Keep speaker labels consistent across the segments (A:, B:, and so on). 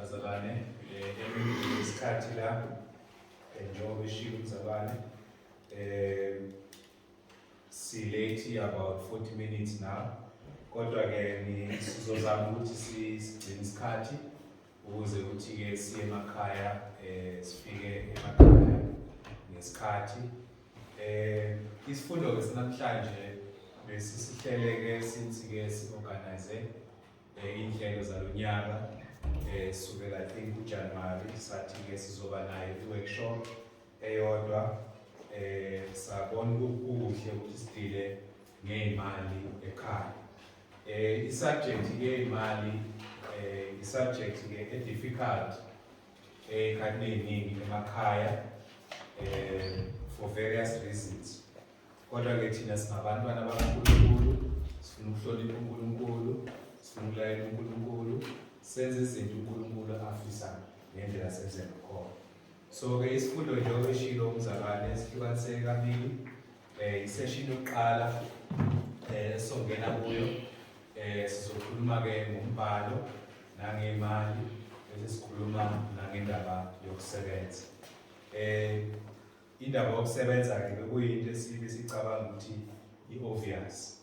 A: bazalwane isikhathi la njengoba eshiwo umzalwane si late about 40 minutes now, kodwa ke sizozama ukuthi sigcine isikhathi ukuze ukuthi ke siye emakhaya sifike emakhaya ngesikhathi. Isifundo ke sinamhlanje besisihlele ke since ke si-organize inhlelo zalonyaka sukela I think uJanuary sathi ke sizoba nayo i-workshop eyodwa sabona ukuhle ukuthi sidile ngezimali ekhaya. I-subject ke imali i-subject ke difficult kanti eziningi emakhaya for various reasons. Kodwa ke thina singabantwana bakaNkulunkulu sifuna ukuhlonipha uNkulunkulu, sifuna ukulayela uNkulunkulu, senze izinto uNkulunkulu afisa ngendlela senze ngakhona. So ke isifundo njengoba eshilo umzalwane sihlukaniseke kabili. I-session yokuqala esongena kuyo sizokhuluma ke ngombhalo nangemali bese sikhuluma nangendaba yokusebenza. Indaba yokusebenza ke bekuyinto esibe sicabanga ukuthi i-obvious.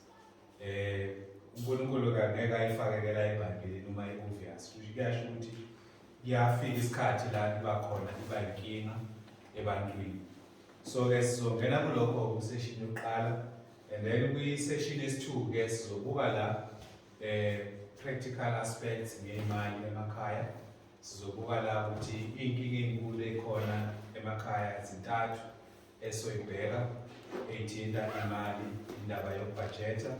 A: uNkulunkulu ngeke ayifakekela eBhayibhelini uma i-obvious. Kuyasho ukuthi kuyafika isikhathi la iba khona iba inkinga ebantwini. So ke sizongena kulokho ku-session yokuqala, and then kwi-session yesi-2 ke sizobuka la practical aspects ngemali emakhaya. Sizobuka la ukuthi inkinga enkulu ekhona emakhaya zintathu esoyibheka eyithinta imali, indaba yokubudgeta,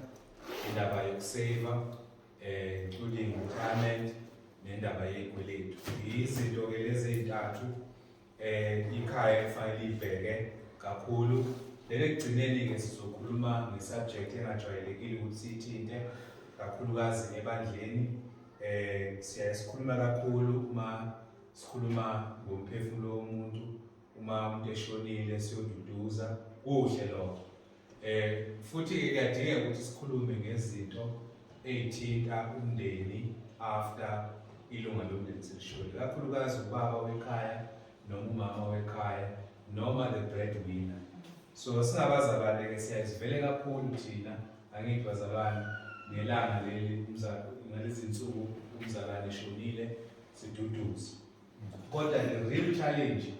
A: indaba yokuseva, including retirement, nendaba yezikweletu. Izinto ke lezi zintathu ikhaya kufanele ibheke kakhulu. Lekugcineni ke sizokhuluma ngesubject engajwayelekile ukuthi siyithinte kakhulukazi ebandleni. Sikhuluma kakhulu uma sikhuluma ngomphefumulo womuntu, uma umuntu eshonile siyoduduza kuhle lokho. Futhi kuyadingeka ukuthi sikhulume ngezinto ezithinta umndeni after ilunga lomndeni selishonile, kakhulukazi ubaba wekhaya noma umama wekhaya noma the breadwinner. So singabazalwane ke siyazivele kakhulu thina, angithi bazalwane, ngelanga leli ngalezi zinsuku umzalwane eshonile siduduza. Kodwa the real challenge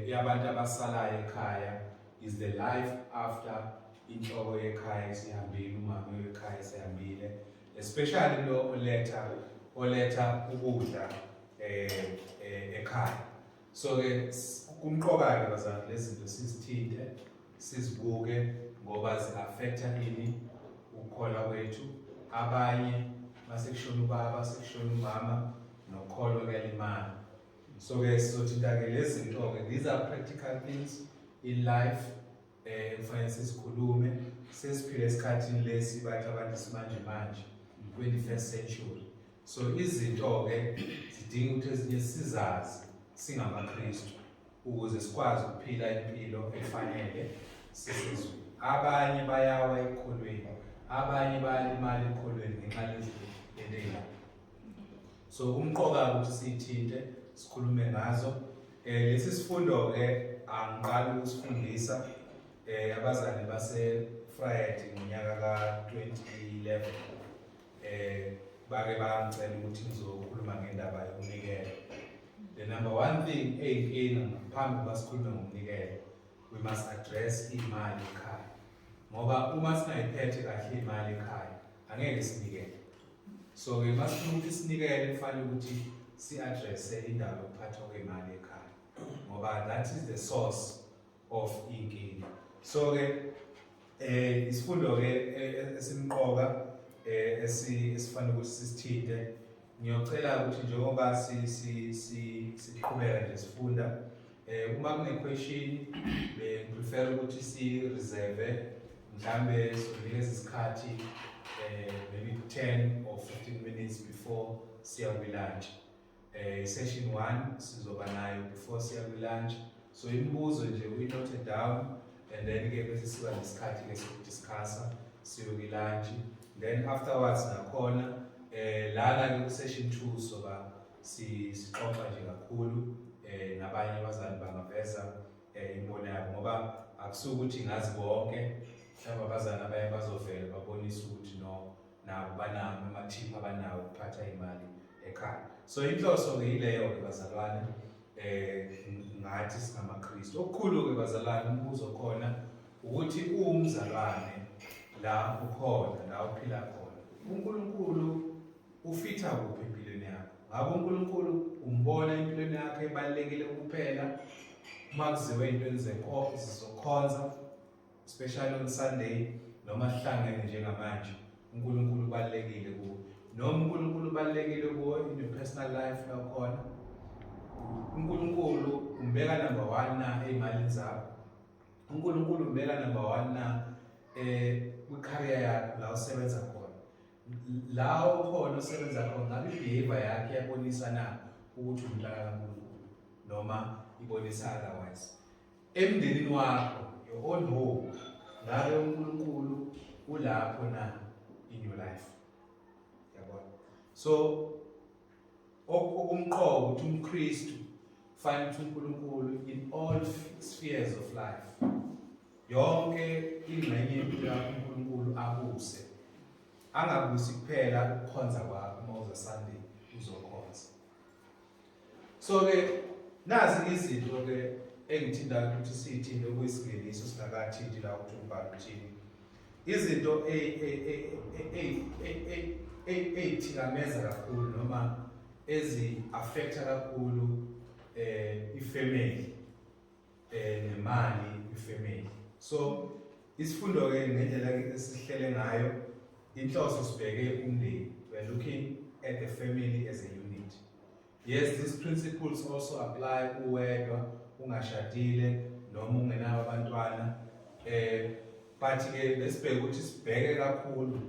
A: yabantu abasalayo ekhaya is the life after inhloko yekhaya isihambile, umama wekhaya isihambile, especially lo oletha ukudla ekhaya. So ke kumqoka ke bazalwane lezi zinto sizithinte, sizibuke ngoba zi-affecta nini ukukholwa kwethu. Abanye masekushona ubaba, sekushona umama, nokholo kuyalimala. So ke sizothinta ke lezi zinto ke, these are practical things in life kufanele sizikhulume. Sesiphila esikhathini lesi bathi abantu simanje manje 21st century. So izinto ke zidinga ukuthi ezinye sizazi singamaKristu ukuze sikwazi ukuphila impilo efanele sisizwe. Abanye bayawa ekholweni, abanye bayalimala ekholweni ngenxa yezinto. So umqoka ukuthi siyithinte, sikhulume ngazo. Lesi sifundo ke angiqali ukusifundisa abazali base Friday ngonyaka ka-2011 bake bangicela ukuthi ngizokhuluma ngendaba yokunikela. The number one thing eyinkinga ngaphambi kokuba sikhulume ngomnikelo, we must address imali ekhaya. Ngoba uma singayiphethe kahle imali ekhaya angeke sinikele. So we must ukuthi sinikele kufanele ukuthi si-addresse indaba yokuphathwa kwemali ekhaya, ngoba that is the source of inkinga. So ke isifundo ke esimqoka esifanele ukuthi sisithinte, ngiyocela ukuthi njengoba siqhubeka nje sifunda, uma kune-question ngiprefer ukuthi si-reserve mhlambe sinikeze isikhathi maybe 10 or 15 minutes before siya kwi-lunch. Session 1 sizoba nayo before siya kwi-lunch. So imibuzo nje we note down, and then ke bese siba nesikhathi ke sokudiscussa siyo kwi-lunch. Then afterwards nakhona lana ku-session 2 soba sixoxa nje kakhulu nabanye abazali bangaveza imbono yabo ngoba akusukuthi ngazi bonke mhlawumbe abazali abaye bazovela babonise ukuthi no nabo banawo amathiphu abanawo ukuphatha imali ekhaya. So inhloso-ke yileyo-ke bazalwane ngathi singamaKristu. Okukhulu-ke bazalwane umbuzo khona ukuthi umzalwane la ukhona la uphila khona uNkulunkulu ufitha kuphi empilweni yakho? Ngabe uNkulunkulu umbona empilweni yakho ebalulekile kuphela uma kuziwe into zizokhonza especially on Sunday noma sihlangene njengamanje uNkulunkulu ubalulekile kuwe noma uNkulunkulu ubalulekile kuwe in your personal life la khona uNkulunkulu umbeka number 1 na ezimalini zakho uNkulunkulu umbeka number 1 na kwi-career yakho la usebenza khona la ukhona usebenza khona ngabe i-behavior yakhe iyabonisa na ukuthi umntwana kaNkulunkulu noma ibonisa otherwise emndenini wakho your own home ngabe uNkulunkulu ulapho na in your life yabona. So okumqobo ukuthi umKristu find uNkulunkulu in all spheres of life yonke ingxenye yempilo yakho uNkulunkulu abuse angabusi kuphela ukukhonza kwakho uma uza Sunday uzokhonza. So ke nazi izinto ke engithinta ukuthi sithinde okuyisingeniso singakathinti la ukuthi umbhalo uthini izinto ezithikameza kakhulu noma ezi-affecta kakhulu ifamily nemali ifamily. So isifundo-ke ngendlela esihlele ngayo inhloso sibheke umndeni. We are looking at the family as a unit. Yes, these principles also apply uwedwa ungashadile noma ungenawo abantwana but-ke lesibheke ukuthi sibheke kakhulu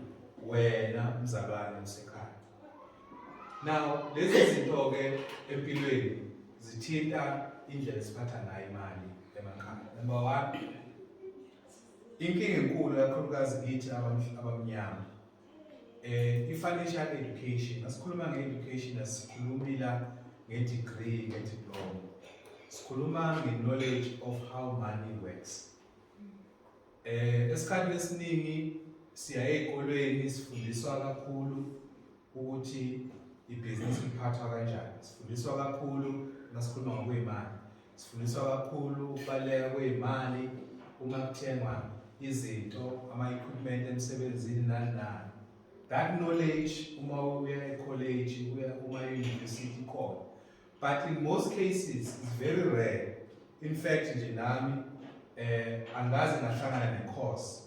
A: wena umzalwane usekhaya. Now lezi zinto-ke empilweni zithinta indlela esiphatha ngayo imali emakhaya. Number 1, inkinga enkulu kakhulukazi kithi abamnyama i-financial education. Asikhuluma nge-education asikhulumi la nge-degree nge-diploma, sikhuluma nge-knowledge of how money works. Esikhathini esiningi siya ey'kolweni sifundiswa kakhulu ukuthi ibhizinisi liphathwa kanjani, sifundiswa kakhulu masikhuluma ngokwey'mali, sifundiswa kakhulu ukubaluleka kwey'mali uma kuthengwa izinto ama-equipment emsebenzini nani nani. That knowledge uma uya e-college uma e-university khona, but in most cases it's very rare. In fact nje nami angazi ngahlangana ne-course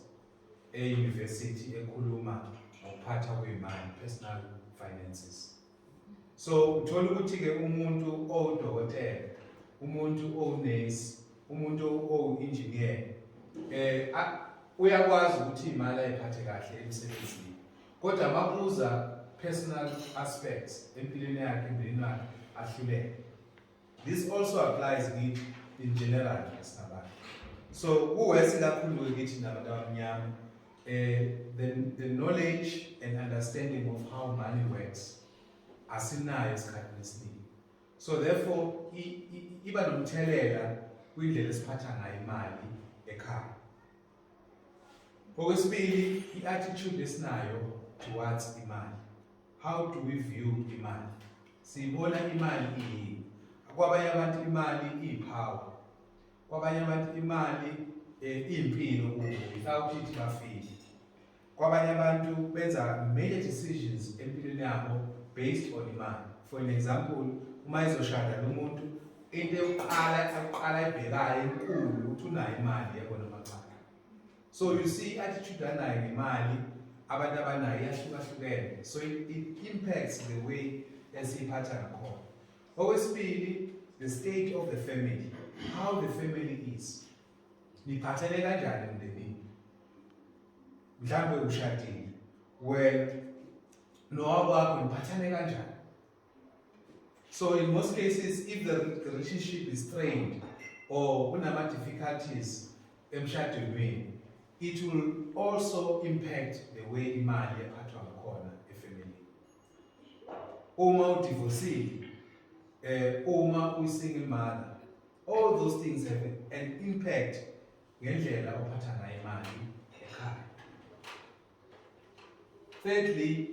A: e-university ekhuluma ngokuphatha kwey'mali, personal finances. So uthola ukuthi-ke umuntu owudokotela, umuntu owunesi, umuntu owu-engineer uyakwazi ukuthi imali ayiphathe kahle emsebenzini, kodwa makuza personal aspects empilweni yakhe emndenini wakhe ahluleke. This also applies in general esinabantu. So kuwesi kakhulu kithi nabantu abamnyama the knowledge and understanding of how money works asinayo esikhathini esiningi. So therefore iba nomthelela kwindlela esiphatha ngayo imali ekhaya. Okwesibili, i-attitude esinayo towards imali. How do we view imali? Siyibona imali iyini? Kwabanye abantu imali iyipower. Kwabanye abantu imali iyimpilo kubo without it bafile. Kwabanye abantu benza major decisions empilweni yabo based on imali. For an example, uma izoshada nomuntu into yokuqala ebhekayo enkulu ukuthi unayo imali yabona amaqala. So you see attitude anayo ngemali abantu abanayo iyahlukahlukene. So it impacts the way esiphatha ngakhona. Okwesibili, the state of the family. How the family is. Niphathele kanjani emndenini? Mhlawumbe ushadile. Well, nowabo niphathane kanjani? So in most cases, if the relationship is strained or kunama difficulties emshadweni, it will also impact the way imali ephathwa ngakhona efamily. Uma udivorcile, uma uyi-single mother, all those things have an impact ngendlela ophatha ngayo imali ekhaya. Thirdly,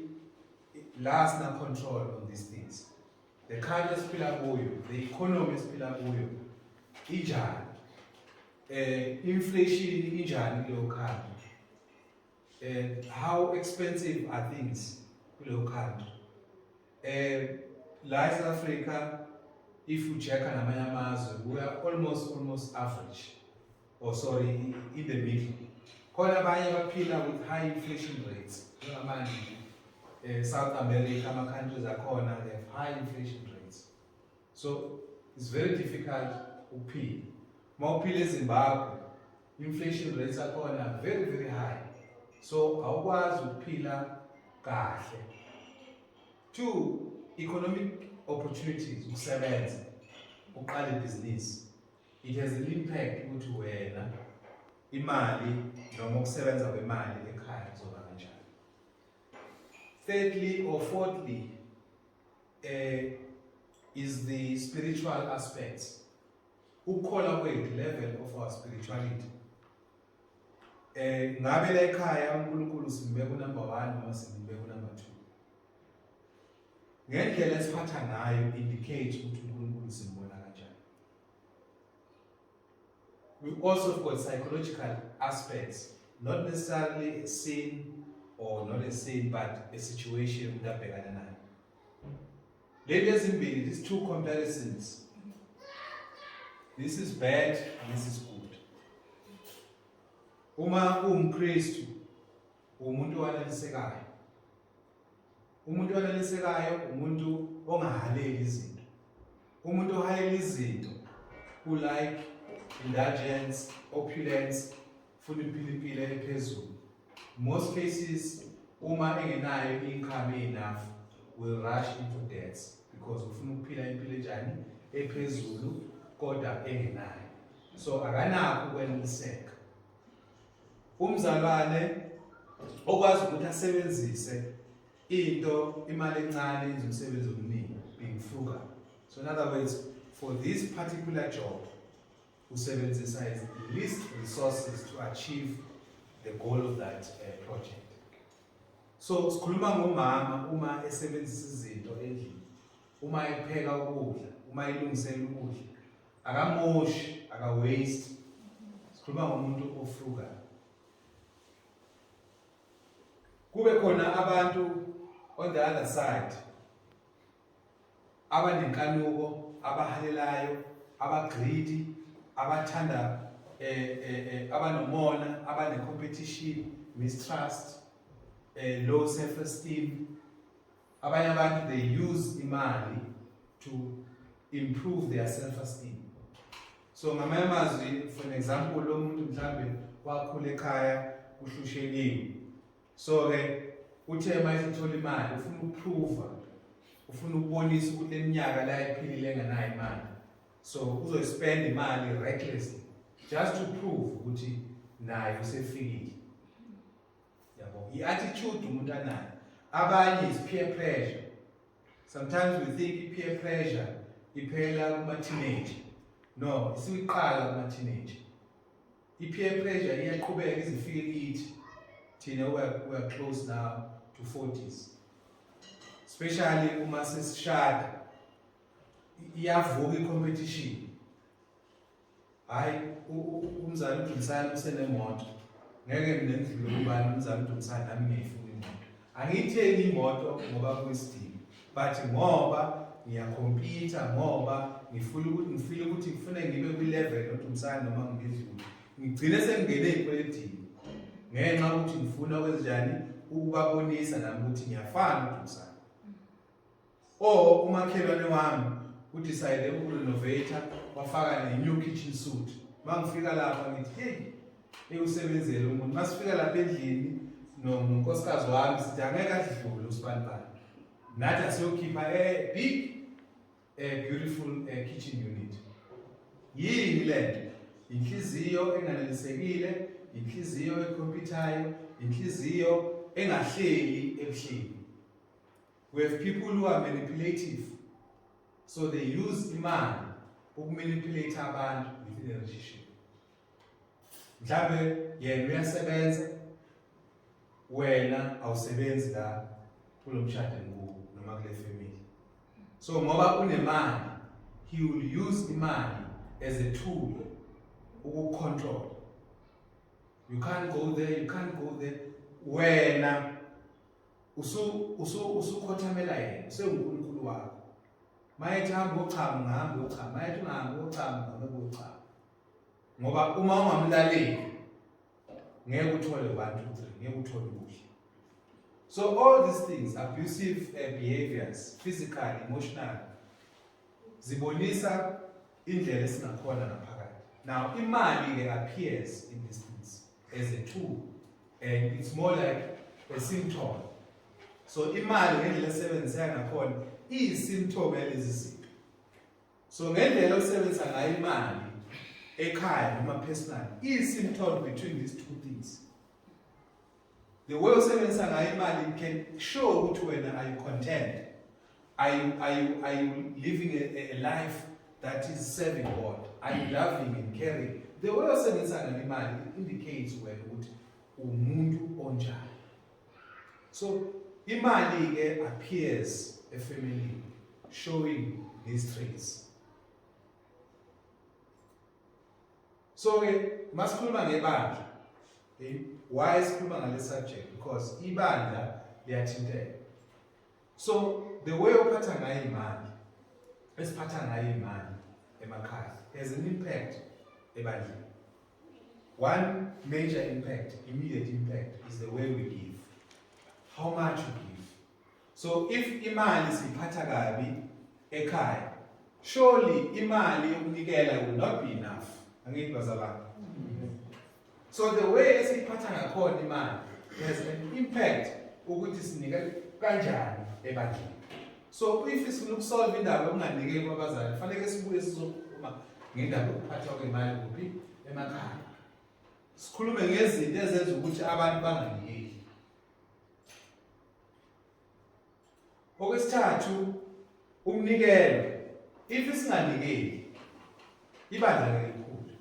A: last na control on these things. The culture esiphila kuyo, the economy esiphila kuyo, injani? Inflation injani kuleyo country? How expensive are things kuleyo country? La South Africa, if you check namanye amazwe, we are almost average, or sorry, in the middle. Khona abanye baphila with high inflation rates. South America, ama countries akhona, they have high inflation rates. So it's very difficult ukuphila. Mawuphila eZimbabwe, inflation rates akhona very high. So awukwazi ukuphila kahle. Two, economic opportunities, ukusebenza, uqala ibhizinisi. It has an impact ukuthi wena imali noma ukusebenza kwemali ekhaya kuzoba kanjani. Thirdly or fourthly, is the spiritual aspects. Ukukholwa kwethu, level of our spirituality. Ngabe la ekhaya uNkulunkulu simbeka number 1 noma simbeka number 2. Ngendlela esiphatha ngayo indicate ukuthi uNkulunkulu simbona kanjani. We also got psychological aspects, not necessarily a sin or not a sin, but a situation that bekana nayo. Ladies and gentlemen, these two comparisons. This is bad, this is good. Uma uMkristu, umuntu owanelisekayo. Umuntu owanelisekayo, umuntu ongahaleli izinto. Umuntu ohalela izinto, who like indulgence, opulence, funa impilo ephezulu. Most cases, uma engenayo income enough, will rush into debts because ufuna ukuphila impilo enjani ephezulu kodwa engenayo. So akanakho ukweneliseka. Umzalwane okwazi ukuthi asebenzise into imali encane yenza umsebenzi omningi, being frugal. So in other words, for this particular job, usebenzisa least resources to achieve the goal of that project. So sikhuluma ngomama uma esebenzisa izinto endlini, uma epheka ukudla, uma elungisela ukudla, akamoshi, aka-waste. Sikhuluma ngomuntu ofrugal. Kube khona abantu on the other side, abanenkanuko, abahalelayo, abagreedy, abathanda abanomona, abane-competition, mistrust, low self-esteem. Abanye abantu, they use imali to improve their self-esteem. So ngamanye amazwi, for an example, lo muntu mhlambe wakhula ekhaya kuhlushekile. So uthe manje uthola imali, ufuna ukuprove, ufuna ukubonisa ukuthi eminyaka la ephilile engenayo imali. So uzospend imali recklessly just to prove ukuthi naye usefikile. Yabo, i-attitude umuntu anayo. Abanye is peer pressure. Sometimes we think peer pressure iphela kuma-teenage. No, isiqala kuma-teenage. I-peer pressure iyaqhubeka izifike kithi. Thina we are close now to 40s. Especially uma sesishada, iyavuka i-competition. Hayi umzali uDumisani usenemoto. Ngeke ngendlule ubani umzali uDumisani nami ngiyifuna imoto. Angiyithengi imoto ngoba kuyisidingo, but ngoba ngiyacompete, ngoba ngifuna ukuthi ngifune ngibe kwi-level uDumisani noma ngidlule. Ngigcine sengingene ey'kweletini ngenxa ukuthi ngifuna kwenzenjani ukubabonisa nami ukuthi ngiyafana uDumisani. Or umakhelwane wami udecide ukurenovate, wafaka ne-new kitchen suit. Mangifika lapha ngithi hey usebenzele umuntu. Masifika lapha endlini nonkosikazi wami sithi angeke adlule uSpanpan. Nathi asiyokhipha big beautiful kitchen unit. Yini lento? Inhliziyo enganelisekile, inhliziyo ekhompyuthayo, inhliziyo engahleli ebuhleni. We have people who are manipulative. So they use imali ukumanipulate abantu within a relationship. Mhlawumbe yena uyasebenza, wena awusebenzi la kulo mshado ngoku noma kule family. So ngoba unemali, he will use imali as a tool ukucontrol. You can't go there, you can't go there. Wena usukhothamela yena, usenguNkulunkulu wakho. Mayethi hamba uchamu ngahamba uchamu, mayethi ungahamba uchamu ngahamba uchamu. Ngoba uma ungamlaleli ngeke uthole 1 2 3, ngeke uthole kuhle. So all these things, abusive behaviors, physical, emotional, zibonisa indlela esingakhona ngaphakathi. Now imali appears in these things as a tool, and it's more like a symptom. So imali ngendlela esebenzisa ngakhona i-symptom yalezi zinto. So ngendlela osebenzisa ngayo imali ekhaya noma personal, i-symptom between these two things. The way osebenzisa ngayo imali can show ukuthi wena are you content? Are you living a life that is serving God? Are you loving and caring? The way osebenzisa ngayo imali indicates wena ukuthi umuntu onjani. So imali appears a family showing these traits. So masikhuluma ngebandla. Why sikhuluma ngale subject? Because ibandla liyathinteka. So the way ophatha ngayo imali, esiphatha ngayo imali emakhaya, has an impact ebandleni. One major impact, immediate impact, is the way we give. How much we give. So if imali siphatha kabi ekhaya, surely imali yokunikela will not be enough. Angithi bazalwane? So the way esiphatha ngakhona imali has an impact ukuthi sinika kanjani ebandleni. So if sifuna ukusolve indaba yokunganikeli kwabazali, kufanele sibuye sizokhuluma ngendaba yokuphathwa kwemali kuphi emakhaya. Sikhulume ngezinto ezenza ukuthi abantu banganikeli. Okwesithathu, umnikelo. If singanikeli, ibandla elikhulu.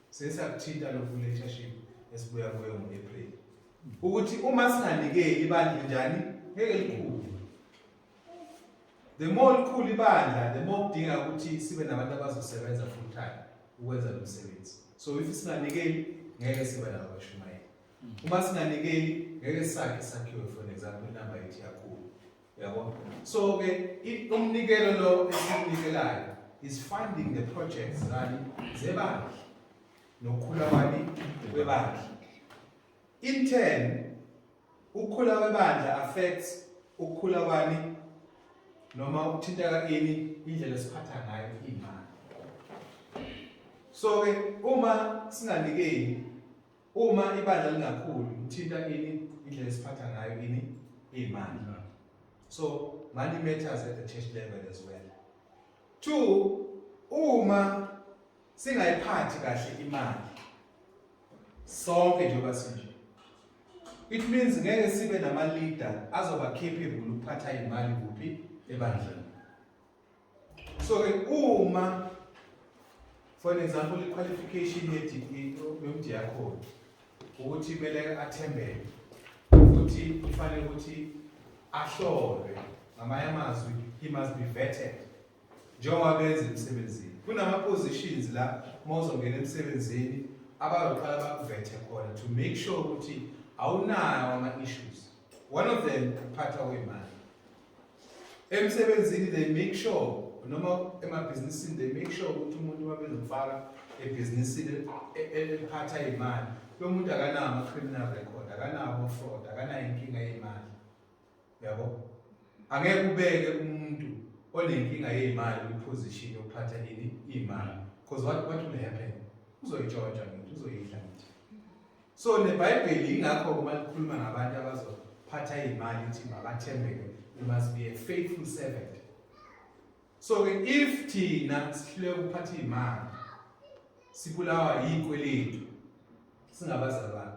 A: Sesiyakuthinta lokhu leadership esibuya kuyo ngoApril. Ukuthi uma singanikeli ibandla njani ngeke likhulu. The more likhulu ibandla, the more kudinga ukuthi sibe nabantu abazosebenza full time ukwenza lo msebenzi. So if singanikeli ngeke sibe nabashumayeli. Uma singanikeli ngeke sakhe sakhiwe, for example number 8 yakhulu. Yabo. So umnikelo lo esinikelayo is funding the projects zebandla nokukhula kwebandla. In turn, ukukhula kwebandla affects ukukhula kwani noma ukuthinteka ini indlela esiphatha ngayo imali. So uma singanikeli, uma ibandla lingakhulu, uthinta ini indlela esiphatha ngayo imali. So money matters at the church level as well. 2, uma singayiphathi kahle imali sonke njengoba sinje, it means ngeke sibe nama-leader azoba capable ukuphatha imali kuphi ebandleni. So uma for example i-qualification yomdiakoni ukuthi kumele athembele futhi kufanele ukuthi ahlolwe ngamanye amazwi, he must be vetted njengoba benza emsebenzini. Kunama-positions la mawuzongena emsebenzini abazoqala bakuvethe khona to make sure ukuthi awunayo ama-issues. One of them ukuphatha kwemali. Emsebenzini they make sure, noma emabhizinisini they make sure ukuthi umuntu uma bezomfaka ebhizinisini ephatha imali, lo muntu akanawo ama-criminal record, akanawo fraud, akanayo inkinga yemali. Yabo? Angeke ubeke umuntu onenkinga yemali kwiposition yokuphatha imali. Because what will happen? Uzoyitshontsha ngithi, uzoyidla ngithi. So neBhayibheli ingakho uma likhuluma ngabantu abazophatha imali ithi mabathembeke, you must be a faithful servant. So if thina sihluleka ukuphatha imali, sibulawa yikweletu, singabazalwane,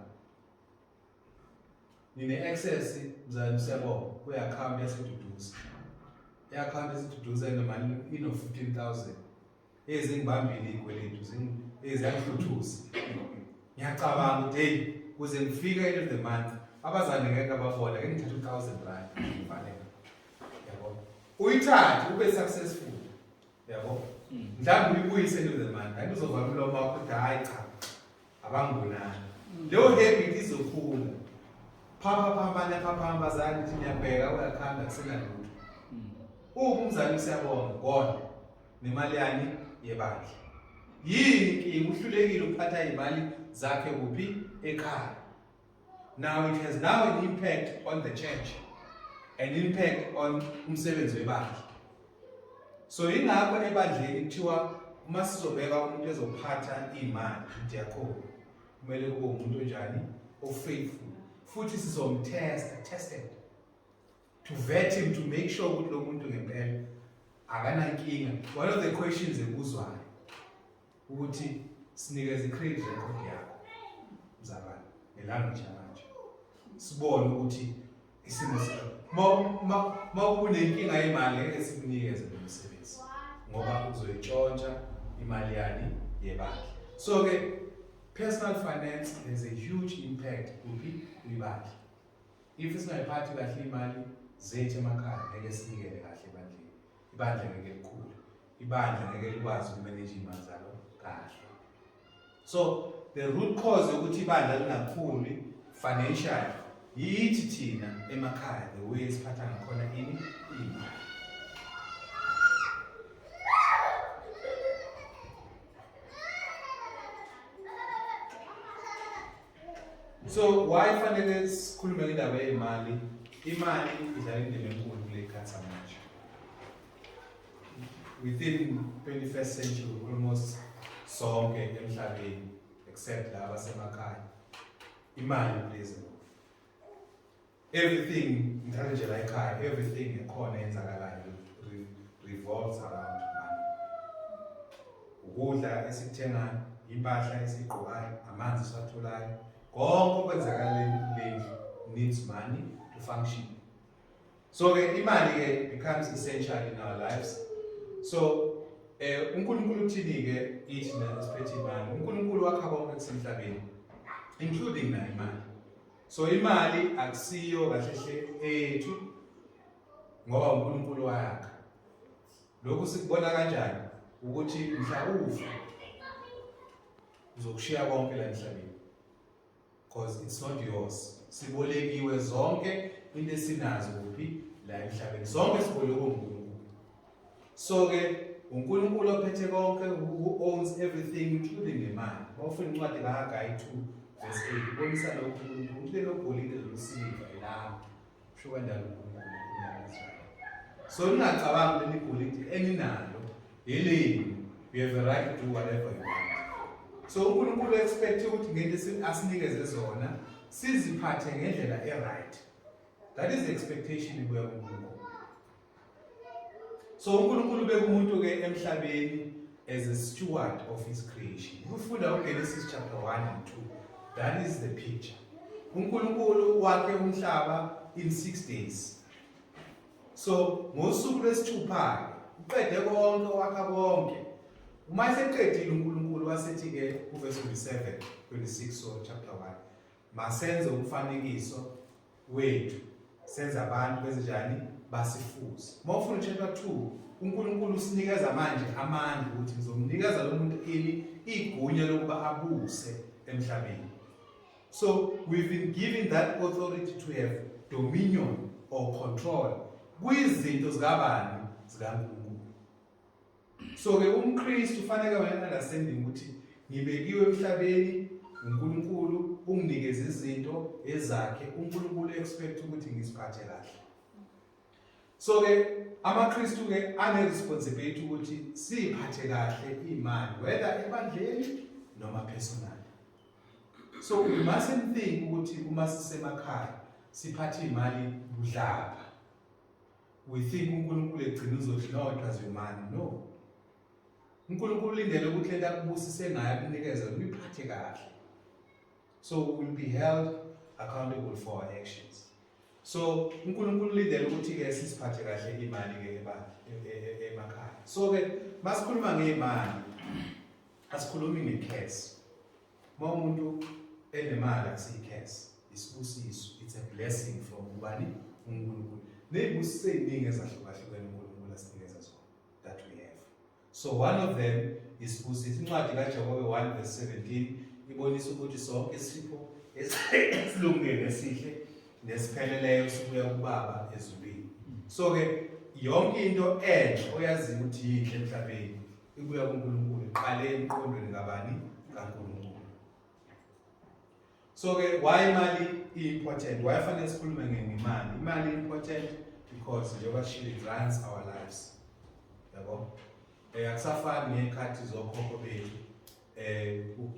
A: nine access mzali msebo kwi-account yaseduduza, i-account esiduduza nemali ino-15,000 ezingibambile iy'kweletu eziyangihluthuza. Ngiyacabanga ukuthi hey, kuze ngifike end of the month abazane ngeke abafona ngeke ngithathe u-1,000 rand ngifanele, yabo, uyithathe ube successful, yabo, mhlawumbe uyibuyise end of the month, kanti uzovala umlomo wakho ukuthi hayi cha abangibonani. Leyo habit izokhula phapha zani ukuthi niyabheka uyakhanda kusenalutho. Umzali siyabonga kona nemali yani yebandla. Yini inkinga uhlulekile ukuphatha imali zakhe kuphi ekhaya. Now it has now an impact on the church, an impact on umsebenzi webandla. So ingakho ebandleni kuthiwa uma sizobeka umuntu ezophatha imali diakon kumele kube umuntu onjani ofaithful, futhi tested to vet him to make sure ukuthi lo muntu ngempela akanankinga. One of the questions ebuzwayo ukuthi sinikeze i-credit record yakho mzabana ngelanguage yamanje sibone ukuthi isimo sakho ma kunenkinga yemali ngeke sikunikeze lo msebenzi ngoba uzoyitshontsha imali yani yebandla. So ke personal finance has a huge impact kuphi kwibandla. If singayiphathi kahle imali zethu emakhaya ngeke sinikele kahle ebandleni, ibandla ngeke likhule, ibandla ngeke likwazi ukumanage imali zalo kahle. So the root cause ukuthi ibandla lingakhuli financially yithi thina emakhaya, the way esiphatha ngakhona ini imali. So why fanele sikhulume indaba yemali? Imali idlala indima enkulu kule khathi manje. Within 21st century almost sonke emhlabeni except laba semakhaya imali plays a role. Everything ngithatha nje la ekhaya, everything ekhona yenzakalayo revolves around money. Ukudla esikuthengayo, impahla esigqokayo, amanzi esiwatholayo, konke okwenzakala lendlu needs money to function. So imali ke becomes essential in our lives. So uNkulunkulu uthini ke ithi na siphethe imali. uNkulunkulu wakha konke kusemhlabeni including na imali. So imali akusiyo kahle ethu ngoba uNkulunkulu wayakha. Lokhu sikubona kanjani ukuthi mhla ufa uzokushiya konke la emhlabeni because it's not yours. Sibolekiwe zonke into esinazo kuphi la emhlabeni, zonke sibolekwe uNkulunkulu. So ke uNkulunkulu ophethe konke, who owns everything including nemali. Mawufuna incwadi kaHagai 2 verse 8 ibonisa lokhu ukuthi lelo golide losilva elanga kusho kwendalo uNkulunkulu. So ningacabanga leli golide eninalo yeleni, you have a right to do whatever you want. So uNkulunkulu expect ukuthi ngento asinikeze zona siziphathe ngendlela right. That is the expectation kuya kuNkulunkulu. So uNkulunkulu beka umuntu ke emhlabeni as a steward of his creation. Ufunda uGenesis chapter 1 and 2. That is the picture. uNkulunkulu wakhe umhlaba in 6 days. So ngosuku lwesithupha uqede konke wakha konke. Uma eseqedile uNkulunkulu wasethi ke kuverse 27:26 so chapter 1. Masenze umfanekiso wethu. Senza abantu bezinjani basifuze. Mawufuna chapter 2 uNkulunkulu usinikeza manje amandla ukuthi ngizomnikeza lo muntu igunya lokuba abuse emhlabeni. So we've been given that authority to have dominion or control kwizinto zikabani zikaNkulunkulu. So ke umKristu ufanele wena understanding ukuthi ngibekiwe emhlabeni uNkulunkulu unginikeze izinto ezakhe, uNkulunkulu expect ukuthi ngiziphathe kahle. So ke amaKristu ke ane responsibility ukuthi siphathe kahle imali whether ebandleni noma personal. So we mustn't think ukuthi uma sisemakhaya siphathe imali budlapha. We think uNkulunkulu egcina uzothi no, it was your money. No. uNkulunkulu lindele ukuthi lento akubusise ngayo kunikeze uyiphathe kahle. So we will be held accountable for our actions. So uNkulunkulu ulindele ukuthi ke sisiphathe kahle imali ke emakhaya. So ke masikhuluma ngeimali asikhulumi ngecash. Uma umuntu enemali akusiyicash, isibusiso, it's a blessing from ubani uNkulunkulu. Nezibusiso eziningi ezahlukahlukene uNkulunkulu asinikeza zona that we have. So one of them is isibusiso. Incwadi kaJakobe 1:17 ibonisa ukuthi sonke isipho esilungile esihle nesipheleleyo sibuya kuBaba ezulwini. So ke yonke into enhle oyaziyo ukuthi yinhle emhlabeni ibuya kuNkulunkulu, iqale emqondweni kabani? kaNkulunkulu. So ke why imali important? Why fanele sikhulume ngemali? Imali important because njengoba it runs our lives. Yabo? Akusafani ngekhathi zokhokho bethu.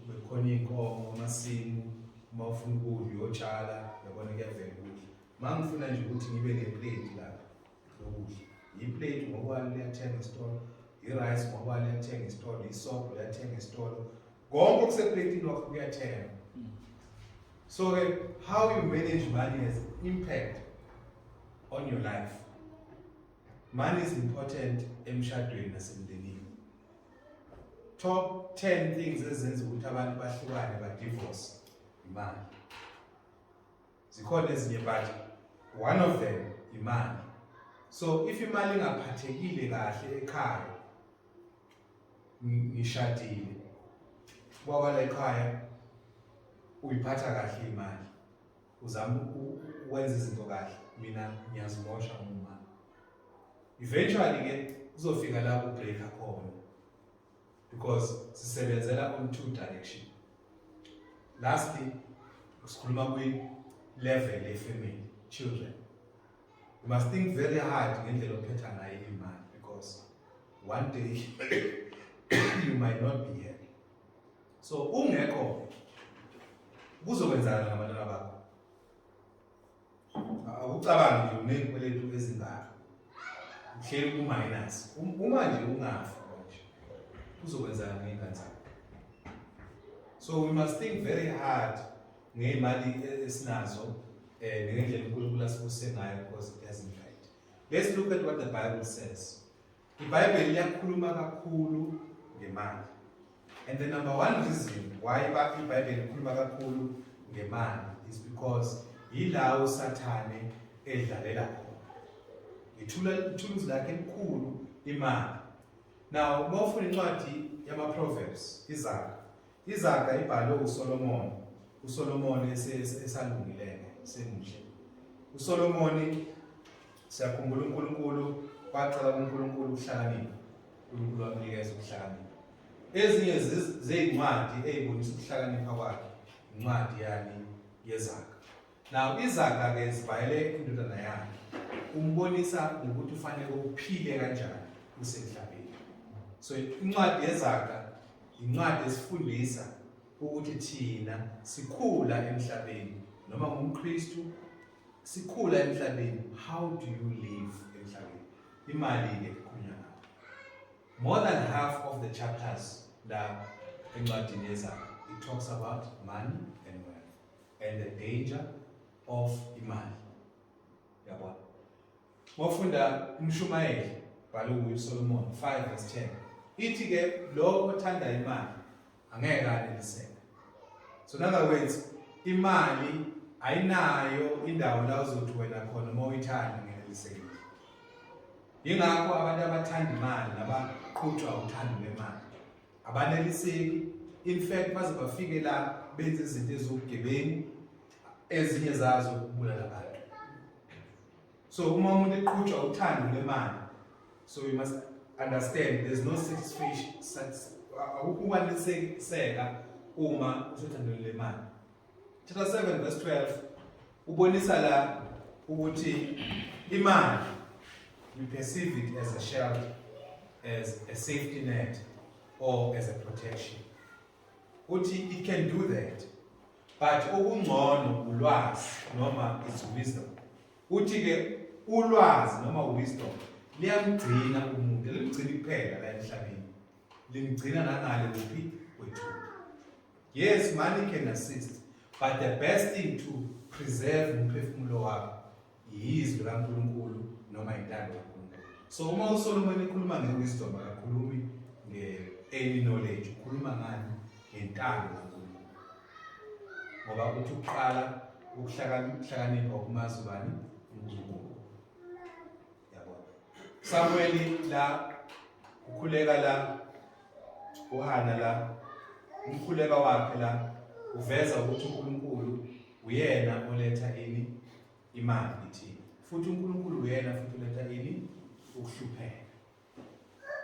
A: Bekhona inkomo, amasimu, uma ufuna ukudla uyotshala, yabona kuyavela ukudla. Mangifuna nje ukuthi ngibe neplate lapha lokudla. Iplate ngokwalo liyathenga esitolo, irice ngokwalo liyathenga esitolo, isobho liyathenga esitolo. Konke okuseplate wakho kuyathenga. So how you manage money has impact on your life. Money is important emshadweni nasemndenini. Top 10 things ezenza ukuthi abantu bahlukane ba-divorce imali. Zikhona ezinye but one of them imali. So if imali ingaphathekile kahle ekhaya, ngishadile, ubaba la ekhaya uyiphatha kahle imali, uzama ukwenza izinto kahle, mina ngiyazimosha uma. Eventually ke uzofika la ubreaka khona because sisebenzela on two direction. Lastly, sikhuluma kwi-level ye-family, children. You must think very hard ngendlela ophetha ngayo imali because one day you might not be here. So ungekho kuzokwenzana ngabantwana bakho. Akucabangi nje unezikweletu ezingaka. Uhleli ku-minus. Uma nje ungafa konje kuzokwenzana ngey'ngane zakho. So we must think very hard ngey'mali esinazo ngendlela uNkulunkulu asibusise ngayo because it has impact. Let's look at what the Bible says. IBhayibheli liyakhuluma kakhulu ngemali. And the number one reason why iBhayibheli likhuluma kakhulu ngemali is because yilawo uSathane edlalela khona. Ithuluzi lakhe elikhulu imali. Now, uma ufuna incwadi yama-Proverbs, izaga ibhalwe uSolomon. uSolomon esalungileyo, semuhle. uSolomon siyakhumbula uNkulunkulu wacela uNkulunkulu ukuhlakanipha. uNkulunkulu wamnikeza ukuhlakanipha. Ezinye zezincwadi ezibonisa ukuhlakanipha kwakhe, incwadi yani yezaga. Now izaga ke zibhayele indodana yakhe. Umbonisa ukuthi ufanele uphile kanjani usemhlabeni. So incwadi yezaga incwadi esifundisa ukuthi thina sikhula emhlabeni noma ngumKristu sikhula emhlabeni, how do you live emhlabeni? Imali ke kukhulunywa ngayo. More than half of the chapters la encwadini yezaga it talks about money and wealth and the danger of imali. Yabona? Mawufunda uMshumayeli bhalwe uSolomon 5:10. Ithi ke lo othanda imali angeke aneliseke. So in other words, imali ayinayo indawo la uzothi wena khona uma uyithanda ngeliseke. Yingakho abantu abathanda imali nabaqhutshwa uthando lwemali abaneliseki. In fact baze bafike la benze izinto ezobugebengu, ezinye zazo ukubulala abantu. So uma umuntu eqhutshwa uthando lwemali, so you must understand there's no satisfaction, ukwaneliseka uma usothando lwemali. Chapter 7:12 ubonisa la ukuthi imali, you perceive it as a shelter, as a safety net, or as a protection. Uthi it can do that, but okungcono ulwazi noma is wisdom. Uthi ke ulwazi noma wisdom liyamgcina umuntu, limgcina kuphela la emhlabeni, limgcina nangale kuphi kwethuba. Yes, money can assist, but the best thing to preserve umphefumulo wakho yizwi likaNkulunkulu noma intando kaNkulunkulu. So uma uSolomon ekhuluma nge-wisdom akakhulumi nge-any knowledge, ukhuluma ngani? Ngentando kaNkulunkulu. Ngoba uthi ukuqala ukuhlakanipha ukumazi ubani? uNkulunkulu. Yabona. Samuel la ukhuleka la uHana la umkhuleka wakhe la uveza ukuthi uNkulunkulu uyena oletha ini imali kithina. Futhi uNkulunkulu uyena futhi oletha ini ukuhlupheka.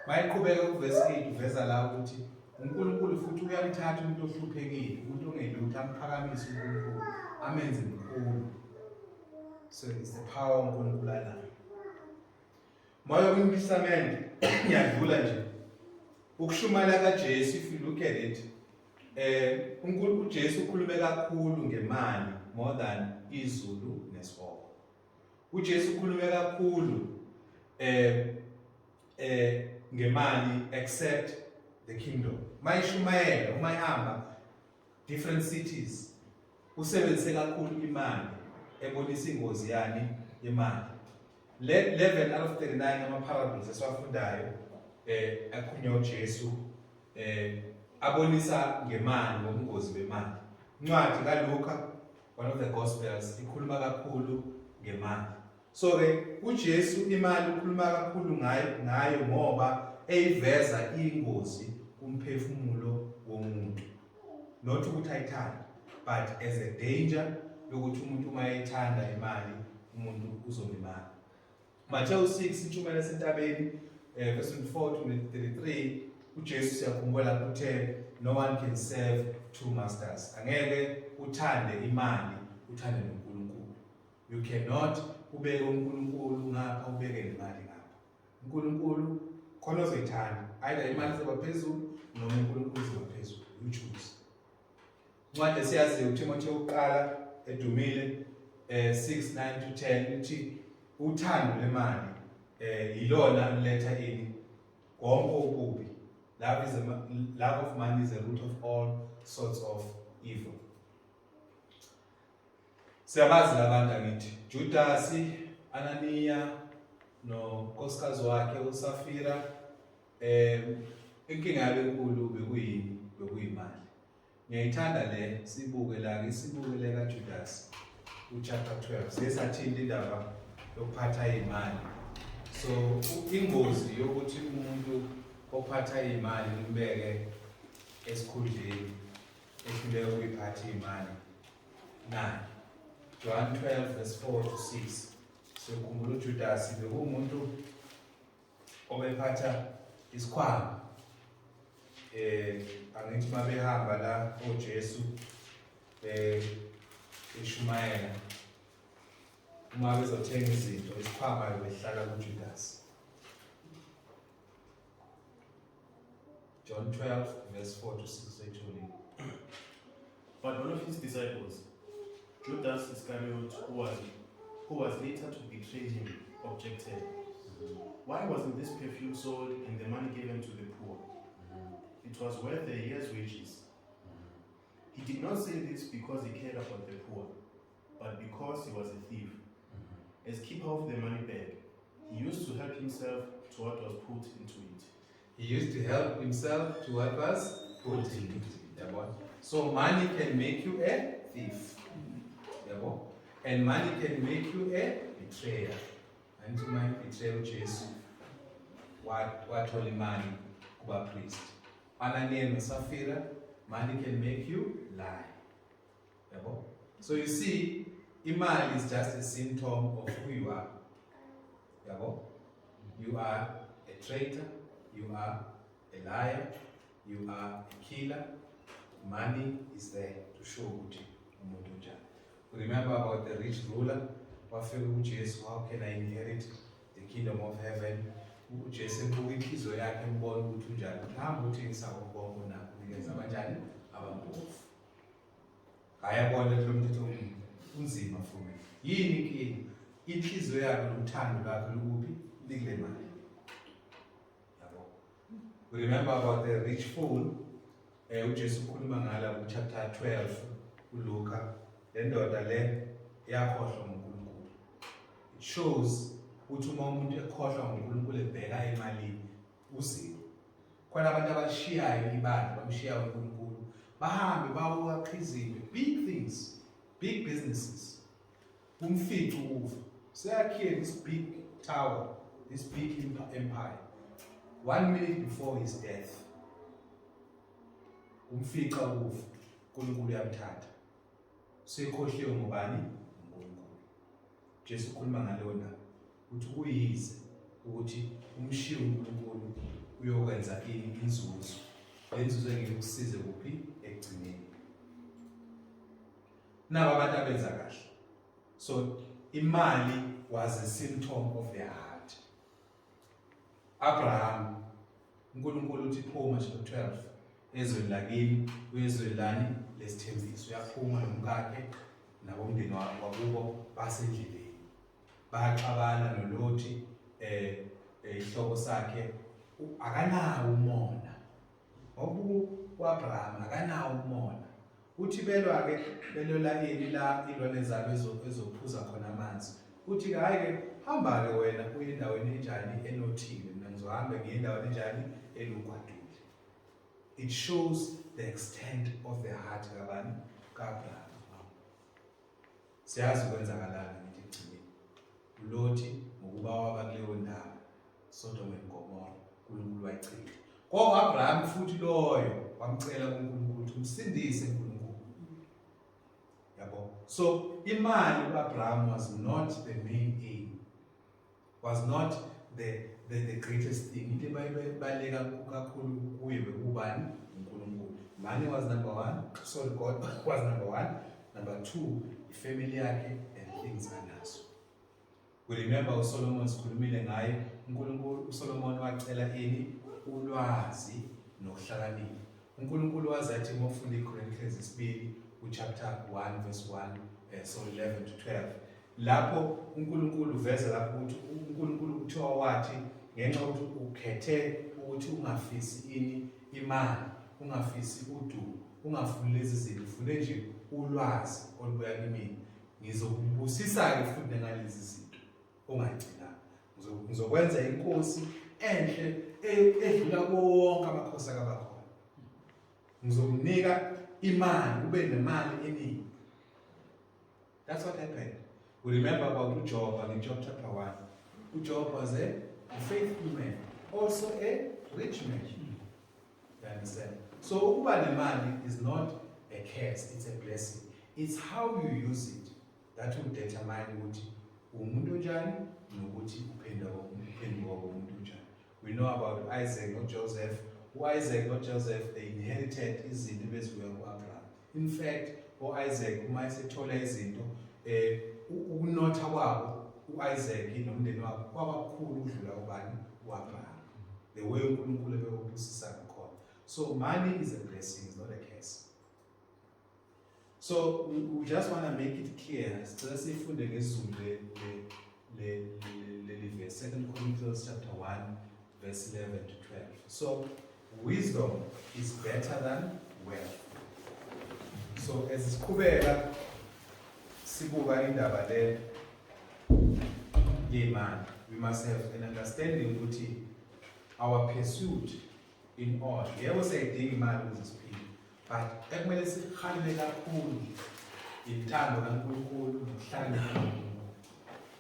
A: Mayiqhubeka kuverse 8 uveza la ukuthi uNkulunkulu futhi uyamthatha umuntu ohluphekile, umuntu ongelutho amphakamise uNkulunkulu, amenze mkhulu. So it's the power uNkulunkulu alayo. Moya kwimphisamende ngiyadlula nje. Ukushumayela kaJesu, if you look at it, uJesu ukhulume kakhulu ngemali more than izulu nesibongo. uJesu ukhulume kakhulu ngemali except the kingdom. Mayishumayela uma ihamba different cities usebenzise kakhulu imali ebonisa ingozi yani imali. 11 out of 39 ama-parables esiwafundayo akhulunywa uJesu abonisa ngemali ngobungozi bemali. Incwadi kaLuka, one of the gospels, ikhuluma kakhulu ngemali. So uJesu imali ukhuluma kakhulu ngayo ngoba eyiveza ingozi kumphefumulo womuntu. Not ukuthi ayithanda, but as a danger yokuthi umuntu uma eyithanda imali umuntu uzolimala. Matthew 6 intshumayelo esentabeni verse 24 to 33 uJesu siyakhumbula uthe no one can serve two masters. Angeke uthande imali uthande noNkulunkulu. You cannot ubeke uNkulunkulu ngapha ubeke nemali ngapha. uNkulunkulu khona uzoyithanda, either imali izoba phezulu noma uNkulunkulu izoba phezulu. You choose. Incwadi siyazi uTimotheo uqala edumile 6:9 to 10 uthi uthando lemali yilona liletha ini konke okubi. Love of money is the root of all sorts of evil. Siyabazi labantu angithi Judas, Anania nonkosikazi wakhe uSafira inkinga yabo enkulu bekuyimali. Ngiyayithanda le sibuke la isibukele kaJudas uchapter 12 sesathinta indaba yokuphatha imali. So ingozi yokuthi umuntu ophatha imali umbeke esikhundleni ehluleka ukuyiphatha imali naye. John 12 verse 4 to 6. So khumbula uJudas bekuwumuntu obephatha isikhwama. Angithi mabehamba la oJesu eshumayela uma bezothenga izinto isikhwama behlala kuJudas. John 12 verse 4 to 6 actually.
B: But one of his disciples, Judas Iscariot, who was later to betray him, objected. Why wasn't this perfume sold and the money given to the poor? It was worth a year's wages. He did not say this because he cared about the poor, but because he was a thief. As keeper of the money bag, he used to help himself to what was put into it.
A: He used to help himself to what was put into it. So money can make you a thief. And money can make you a betrayer. And to my betrayal, Jesus, what holy money kuba priest. Anania and Sapphira, money can make you lie. So you see, imali is just a symptom of who you are. You are a traitor, you are a liar, you are a killer. Money is there to show umuntu njani. Remember about the rich ruler? Jesus, how can I inherit the kingdom of heaven? Jesus mbuka inhliziyo yakhe mbona ukuthi unjani. Hamba uthengisa konke nakho nikeza kanjani abampofu. Ayabona lo muntu unzima for me. Yini inkinga? Inhliziyo yakhe nothando lakhe lokuphi likule mali. Remember about the rich fool? uJesu ukhuluma ngala chapter 12 uLuka. Le ndoda le yakhohlwa ngoNkulunkulu. It shows ukuthi uma umuntu ekhohlwa ngoNkulunkulu ebheka emalini usizo. Khona abantu abashiyayo ibandla bamshiyayo uNkulunkulu bahambe bawaqhizile big things, big businesses. Umfico ufa. Sayakhiye this big tower, this big empire. 1 minute before his death, umfica ufa, uNkulunkulu uyamthatha. Sekhohliwe ngobani? uNkulunkulu. Jesu ukhuluma ngaleyo ndaba ukuthi kuyize ukuthi umshiye uNkulunkulu uyokwenza inzuzo. Le nzuzo engeke kusize kuphi ekugcineni. Naba abantu abenza kahle. So imali was a symptom of their heart. Abraham, uNkulunkulu uthi phuma chapter 12, ezweni lakini uyezwelani lesithembiso. Uyaphuma nomkakhe nabomndeni wakubo basendleleni. Baxabana noLothi ihlobo sakhe akanawo umona. Abraham akanawo umona. Uthi belwa-ke belola ini la ilwane zabo ezophuza khona amanzi. Uthi hayi-ke hamba-ke wena uye endaweni enjani enothile, mina ngizohamba ngiye endaweni enjani elugwadule. It shows the extent of the heart kabani kaAbraham. Siyazi ukwenzakalana ngithi egcineni. uLothi ngokuba wabakuleyo ndawo Sodom and Gomorrah uNkulunkulu wayichitha. Kodwa uAbraham futhi loyo wamcela uNkulunkulu ukuthi umsindise uNkulunkulu. Yabo. So imali uAbraham was not the main aim. Was not the greatest thing. Into ebaleka kakhulu kuye bekubani uNkulunkulu. Money was number 1. Sorry, God was number 1. Number 2, ifamily yakhe and things anazo. We remember uSolomon sikhulumile ngaye. uNkulunkulu uSolomon wacela ini ulwazi nokuhlakanipha. uNkulunkulu wazathi mofunda iChronicles isibili chapter 1 verse 1 so 11 to 12. Lapho uNkulunkulu uveza lapho ukuthi uNkulunkulu kuthiwa wathi ngenxa ukuthi ukhethe ukuthi ungafisi ini imali, ungafisi udumo, ungafuni lezi zinto, ufune nje ulwazi olubuya kimi. Ngizokubusisa-ke futhi ngalezi zinto ongagcinanga. Ngizokwenza inkosi enhle edlula wonke amakhosi akabakhona. Ngizomnika imali, ube nemali eningi. That's what happened. We remember about Job in Job chapter 1. Job was a faithful man, also a rich man. You understand? So uba nemali is not a curse, it's a blessing. It's how you use it that will determine ukuthi umuntu njani nokuthi uphenduka umuntu njani. We know about Isaac not Joseph. Isaac not Joseph, they inherited izinto bezibuya kuAbraham. In fact, Isaac uma esethola izinto ukunotha kwabo uIsaac nomndeni wakhe kwabakhulu udlula ubani uAbraham. The way uNkulunkulu ebekubusisa ngakhona. So money is a blessing, it's not a curse. So we just want to make it clear. Sicela sifunde ngesiZulu le verse 2 Chronicles chapter 1 verse 11 to 12. So wisdom is better than wealth. So as siqhubeka sibuka indaba le yemali, we must have an understanding ukuthi our pursuit in all. Yebo sayidinga imali ukuze siphile, but ekumele sikhale kakhulu ithando kaNkulunkulu nokuhlakanipha kaNkulunkulu,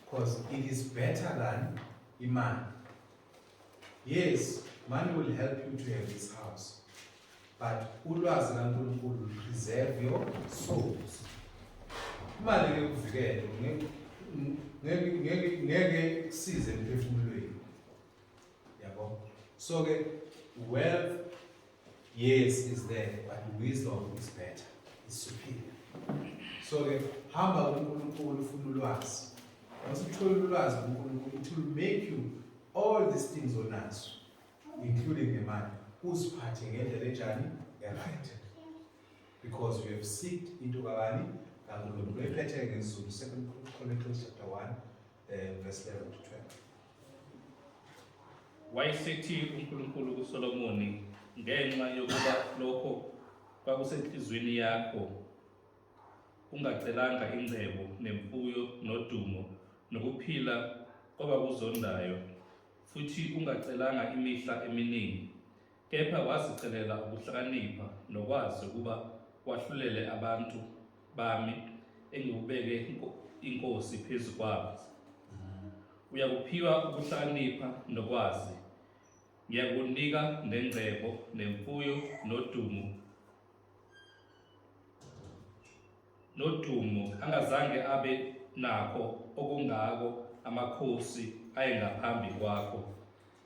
A: because it is better than imali. Yes, money will help you to have this house, but ulwazi kaNkulunkulu will preserve your souls. Imali ngeke kuvikele, ngeke kusize emphefumulweni. Yabo. So ke wealth, yes, is there, but wisdom is better, is superior. So ke hamba kuNkulunkulu ufuna ulwazi. Masithola ulwazi kuNkulunkulu, it will make you all these things onazo, including the money, uziphathe ngendlela enjani right, because we have seeked into kabani kaNkulunkulu. Ephethe ngesiZulu 2 Chronicles chapter 1 verse 11 to 12.
C: Wayesethi uNkulunkulu kuSolomoni ngenxa yokuba lokho kwakusenhlizweni yakho ungacelanga ingcebo nemfuyo nodumo nokuphila kwabakuzondayo, futhi ungacelanga imihla eminingi, kepha wazicelela ukuhlakanipha nokwazi ukuba wahlulele abantu bami engikubeke inkosi phezu kwabo. Uyakuphiwa ukuhlakanipha nokwazi. Ngiyakunika nengcebo, nemfuyo, nodumo angazange abe nakho okungako amakhosi ayengaphambi kwakho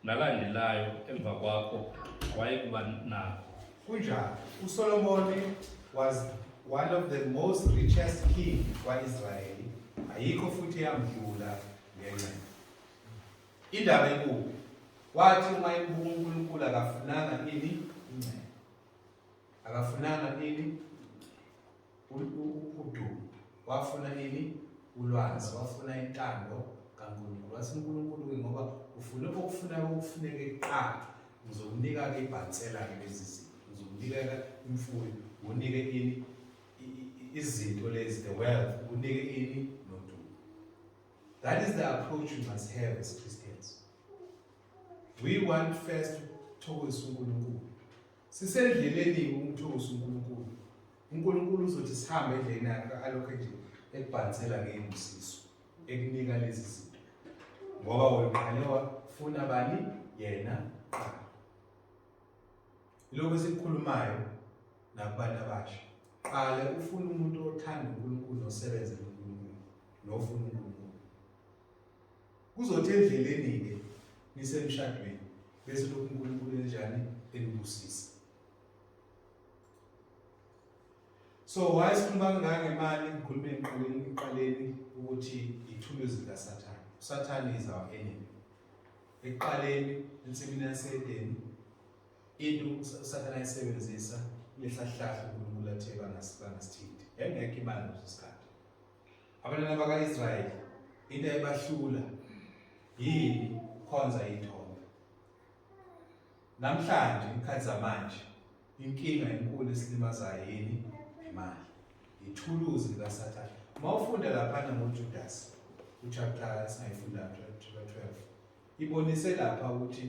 C: nalandelayo emva kwakho wayekuba nakho.
A: Kunjalo, uSolomon was one of the most richest king kwa-Israyeli. Ayikho futhi eyamdlula ngenxa. Indaba enkulu wathi uma ebuka uNkulunkulu akafunanga ini ingcebo, akafunanga ini udumo, wafuna ini ulwazi, wafuna intando kaNkulunkulu. Wathi uNkulunkulu ngoba ufuna okufunayo okufuneke kuqala, ngizokunika-ke ibhansela-ke lezi zinto, ngizokunika imfuyo, unike ini izinto lezi, the wealth, unike ini nodumo. That is the approach we must have as Christians. We want first to thokozisa uNkulunkulu. Sisendleleni ukuthokozisa uNkulunkulu. uNkulunkulu uzothi sihambe endleleni yakhe alokho nje ekubhansela ngey'busiso, ekunika lezi zinto. Ngoba wena wafuna bani? Yena kuqala. Lokho esikukhulumayo nakubantu abasha. Qala ufuna umuntu othanda uNkulunkulu nosebenzela uNkulunkulu, nofuna uNkulunkulu. Kuzothi endleleni-ke nisemshadweni bese lokhu uNkulunkulu enjani enibusisa. So why sikhuluma ngemali, ngikhulume ekuqaleni ukuthi ithuluzi likaSathane. Sathane is our enemy. Ekuqaleni ensimini yaseDeni into uSathane ayisebenzisa lehlahlahla uNkulunkulu athe bangasithinti. Engekho imali leso sikhathi. Abantwana baka-Israyeli into ebahlula yini? Khonza ithombe. Namhlanje ikhathi zamanje inkinga enkulu esilimazayo yini? Imali. Ithuluzi likaSathane. Mawufunda lapha ngoJudas, uchapter esingayifunda chapter 12. Ibonise lapha ukuthi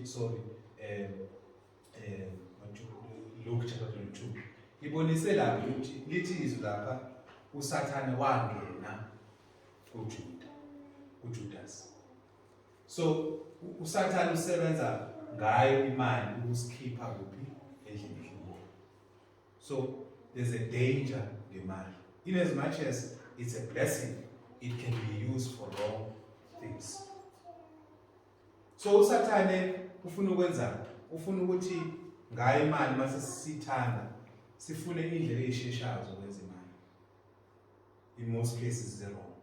A: Luke chapter 22. Ibonise lapha ukuthi lithi izwi lapha uSathane wangena kuJudas. So uSathane usebenza ngayo imali ukusikhipha kuphi? Endlini. So there's a danger ngemali. In as much as it's a blessing, it can be used for wrong things. So uSathane ufuna ukwenza, ufuna ukuthi ngayo imali mase sithanda sifune indlela ezisheshayo zokwenza imali. In most cases it's wrong.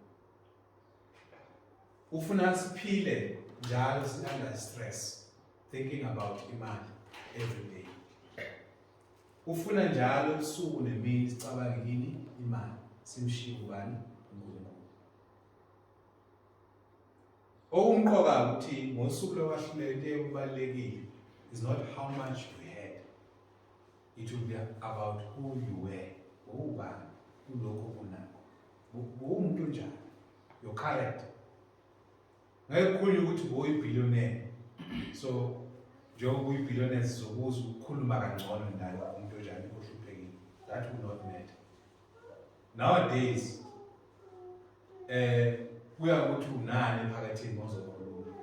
A: Ufuna siphile njalo under stress, thinking about imali every day. Ufuna njalo usuku nemini sicabange yini? Imali. Simshiye ubani? uNkulunkulu. Okumqoka ukuthi ngosuku lokwahlulelwa okubalekile is not how much you had. It will be about who you were. Ubani kulokho unakho. Umuntu njani? Your character. Ngeke kukhulunywe ukuthi uyibillionaire. So njengoba uyibillionaire sizokuza ukukhuluma kangcono naye umuntu njani ohluphekile. That will not matter. Nowadays kuya ukuthi unani phakathini ozokhuluma.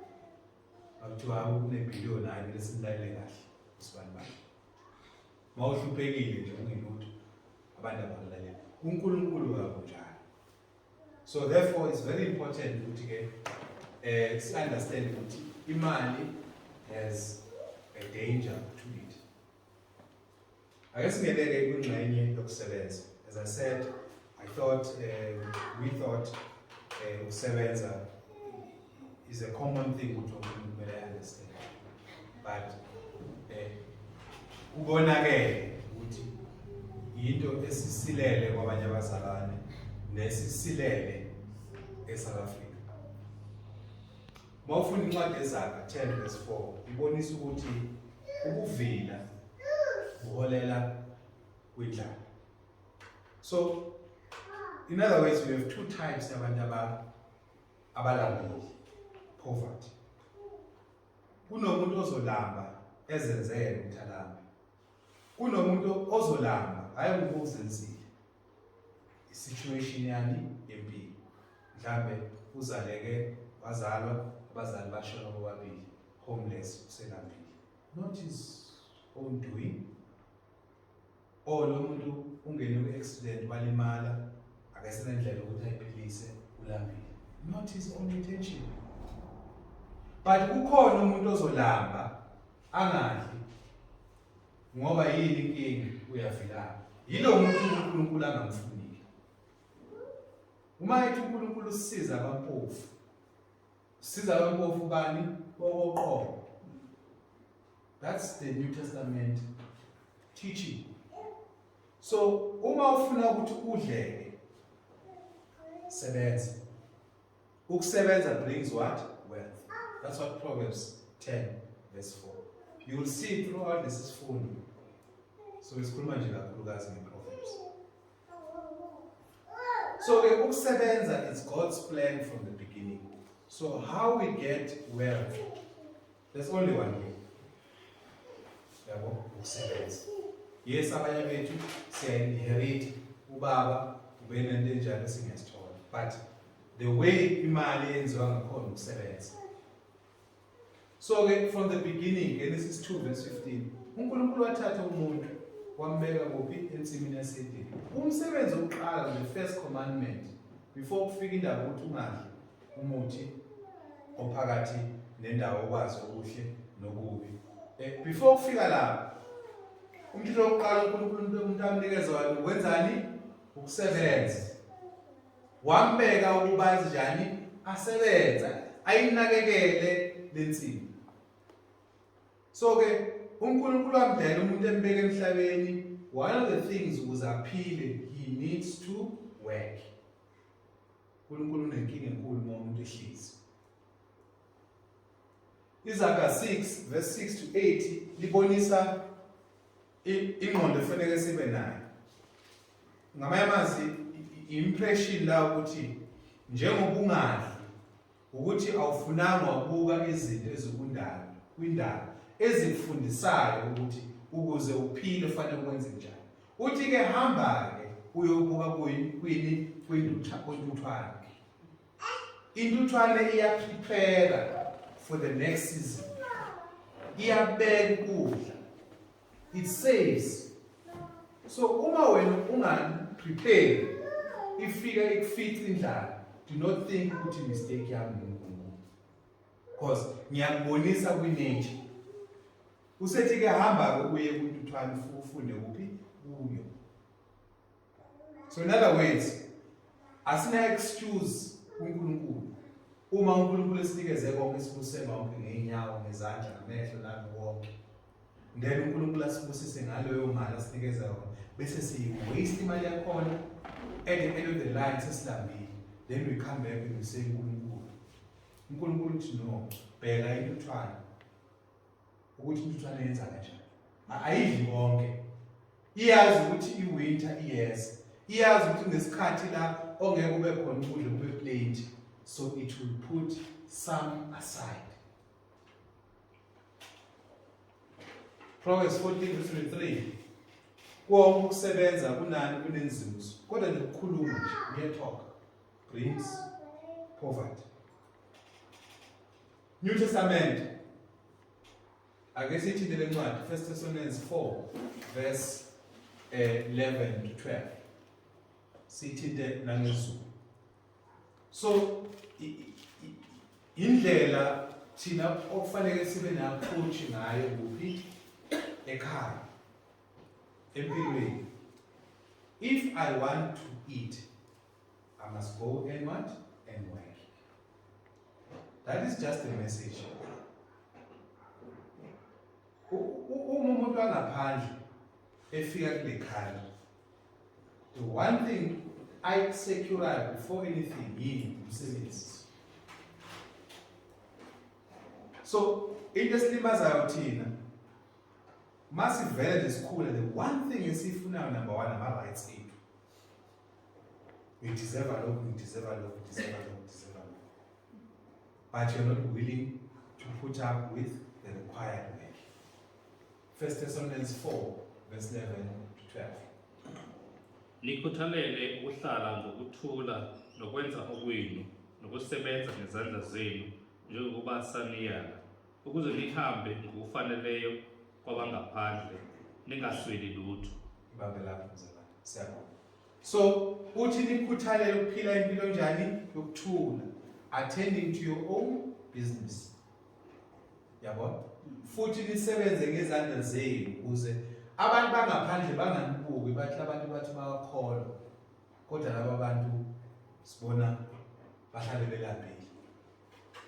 A: Akuthiwa une-billion hayi lesimlalele kahle usibani bani. Mawuhluphekile nje ungelutho abantu abakulalela. uNkulunkulu wakho njalo. So therefore it's very important ukuthi ke understand ukuthi imali has a danger to it. Ake singeleke kwingxenye yokusebenza. As I said, we thought ukusebenza is a common thing which we understand. But ubonakele ukuthi into esisilele kwabanye abazalwane nesisilele eSouth Africa. Mawufunda incwadi eZakha 10:4 ibonisa ukuthi ukuvila kuholela kwindlala. So in other words, we have two types abantu abalambile, poverty. Kunomuntu ozolamba ezenzele ukuthi alambe. Kunomuntu ozolamba hayi ukuzenzile. Situation yani empilo. Mhlambe uzaleke wazalwa abazali bashona bobabili, homeless uselambile. Not his own doing. Or lo muntu ungene ku-accident walimala akasenendlela ukuthi ayiphilise ulambile. Not his own intention. But kukhona umuntu ozolamba angadli ngoba yini inkinga uyavilapha. Yilo muntu uNkulunkulu angamfunile. Uma ethi uNkulunkulu usisiza abampofu. Usisiza abampofu bani? Boqobo. That's the New Testament teaching. So uma ufuna ukuthi udleke sebenza. Ukusebenza brings what? Wealth. That's what Proverbs 10 verse 4. You will see throughout this is phone. So it's nje kakhulukazi ngeProverbs. So ukusebenza is God's plan from the beginning. So how we get wealth? There's only one way. Yabo, ukusebenza. Yes, abanye bethu siya-inherit ubaba ubenento enjalo singesithola. But the way imali yenziwa ngakhona ukusebenza. So from the beginning, Genesis 2 verse 15, uNkulunkulu wathatha umuntu wambeka kuphi ensimini yasedini. Umsebenzi wokuqala, the first commandment, before kufika indaba ukuthi ungadli umuthi ophakathi nendawo okwazi okuhle nokubi. Before kufika lapho, umthetho wokuqala uNkulunkulu umuntu amnikeza wona wenzani? Ukusebenza. Wambeka ukuba njani asebenza, ayinakekele lensini. So uNkulunkulu amdala umuntu embeka emhlabeni, one of the things ukuze aphile, he needs to work. uNkulunkulu unenkinga enkulu uma umuntu ehlezi. Izaga 6 verse 6 to 8 libonisa ingqondo efanele sibe nayo. Ngamanye amazwi impression la ukuthi njengoba ungadli ukuthi awufunanga wabuka izinto ezikundala kwindaba ezikufundisayo ukuthi ukuze uphile kufanele ukwenze njani. Uthi ke hamba ke uyobuka kwini kwintuthwane. Intuthwane iyaprepare for the next season. Iyabeka ukudla. It saves. So uma wena ungaprepare ifika ikufitha indlala, do not think ukuthi mistake yami uNkulunkulu. Because ngiyakubonisa kwi-nature. Usethi ke hamba ke uye kwintuthwane ufunde kuphi kuyo. So in other words, asina excuse uNkulunkulu. Uma uNkulunkulu esinikeze konke esibusise konke ngeenyawo, ngezandla, ngamehlo nami wonke. Then uNkulunkulu asibusise ngaleyo mali asinikeza yona. Bese siyi-waste imali yakhona. At the end of the line sesilambile. Then we come back and we say uNkulunkulu uthi no, bheka intuthwane. Ukuthi intuthwane yenza kanjani. Ayidli konke. Iyazi ukuthi iwinter iyeza. Iyazi ukuthi ngesikhathi la ongeke kube khona ukudla kube plenty. So it will put some aside. Proverbs 14:3. Konke ukusebenza kunani kunenzuzo. Kodwa nje ukukhuluma nje, mere talk brings poverty. New Testament. Ake sithi le ncwadi 1 Thessalonians 4 verse 11 to 12. Sithi nangezulu. So indlela thina okufanele sibe na-approach ngayo kuphi ekhaya empilweni. If I want to eat, I must go and what? And work. That is just the message. Umuntu angaphandle efika kule khaya, the one thing I secure before anything yini umsebenzi. So into esilimazayo thina masivele lesikhula, the one thing esifunayo number one ama-rights ethu. We deserve a lot, we deserve a lot, we deserve a lot, we deserve a lot. but you're not willing to put up with the required work. 1 Thessalonians 4, verse 11 to 12.
C: Nikhuthalele ukuhlala ngokuthula nokwenza okwenu nokusebenza ngezandla zenu njengokuba saniyala ukuze nihambe ngokufaneleyo kwabangaphandle ningasweli lutho.
A: Ibambe lapho mzalwane. Siyabonga. So, uthi nikhuthalele ukuphila impilo njani yokuthula, attending to your own business. Yabo? Futhi nisebenze ngezandla zenu ukuze abantu bangaphandle banganibuki bathi abantu bathi bayakholwa. Kodwa laba bantu sibona bahlale belambile.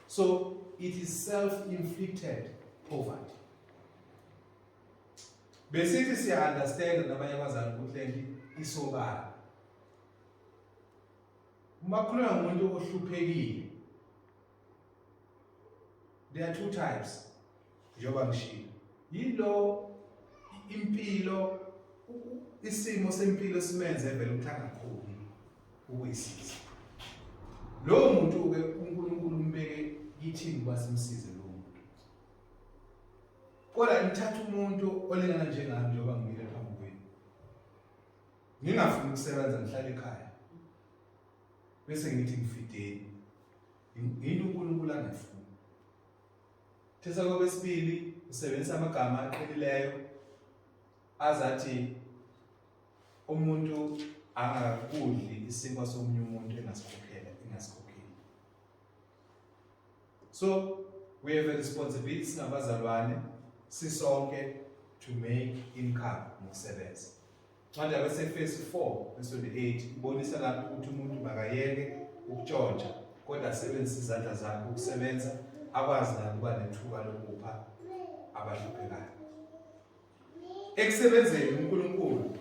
A: So, it is self-inflicted poverty. Besithi siya understand nabanye abazali ukuthi lento isobala. Uma kukhulunywa ngomuntu ohluphekile, there are two types. Njengoba ngishilo. Yilo impilo isimo sempilo simenze vele ukuthi angakhoni ukuyisiza. Lo muntu ke uNkulunkulu umbeke yithini kuba simsize lo muntu. Kodwa ngithatha umuntu olingana njengami njengoba ngimile phambi kwenu. Ngingafuni ukusebenza ngihlala ekhaya. Bese ngithi ngifideni. Yini uNkulunkulu angifuni. Thesa kwesibili usebenzisa amagama aqinileyo azathi umuntu angakudli isimo somunye umuntu engasikhokhela. So we have a responsibility singabazalwane sisonke to make income ngokusebenza. Manje bese phase 4 verse 28 ibonisa lapho ukuthi umuntu makayeke ukutshontsha kodwa asebenzise izandla zakhe ukusebenza akwazi naye ukuba nethuba lokupha abahluphekayo. Ekusebenzeni uNkulunkulu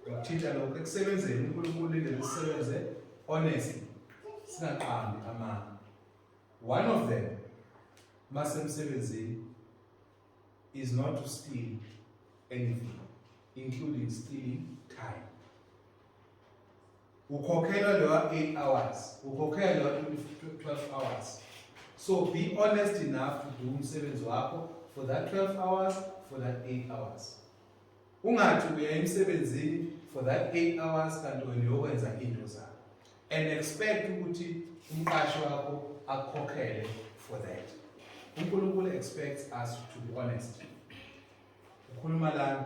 A: ngokuthinta lokho ekusebenzeni uNkulunkulu indlela sisebenze honestly singaqambi amanga. One of them masemsebenzini is not to steal anything, including stealing time. Ukhokhelwa lewa 8 hours, ukhokhelwa lewa 12 hours. So be honest enough to do umsebenzi wakho for that 12 hours, for that 8 hours. Ungathi uya emsebenzini for that 8 hours kanti wena uyokwenza into zakho. And expect ukuthi umqashi wakho akukhokhele for that. uNkulunkulu expects us to be honest. Ukhuluma la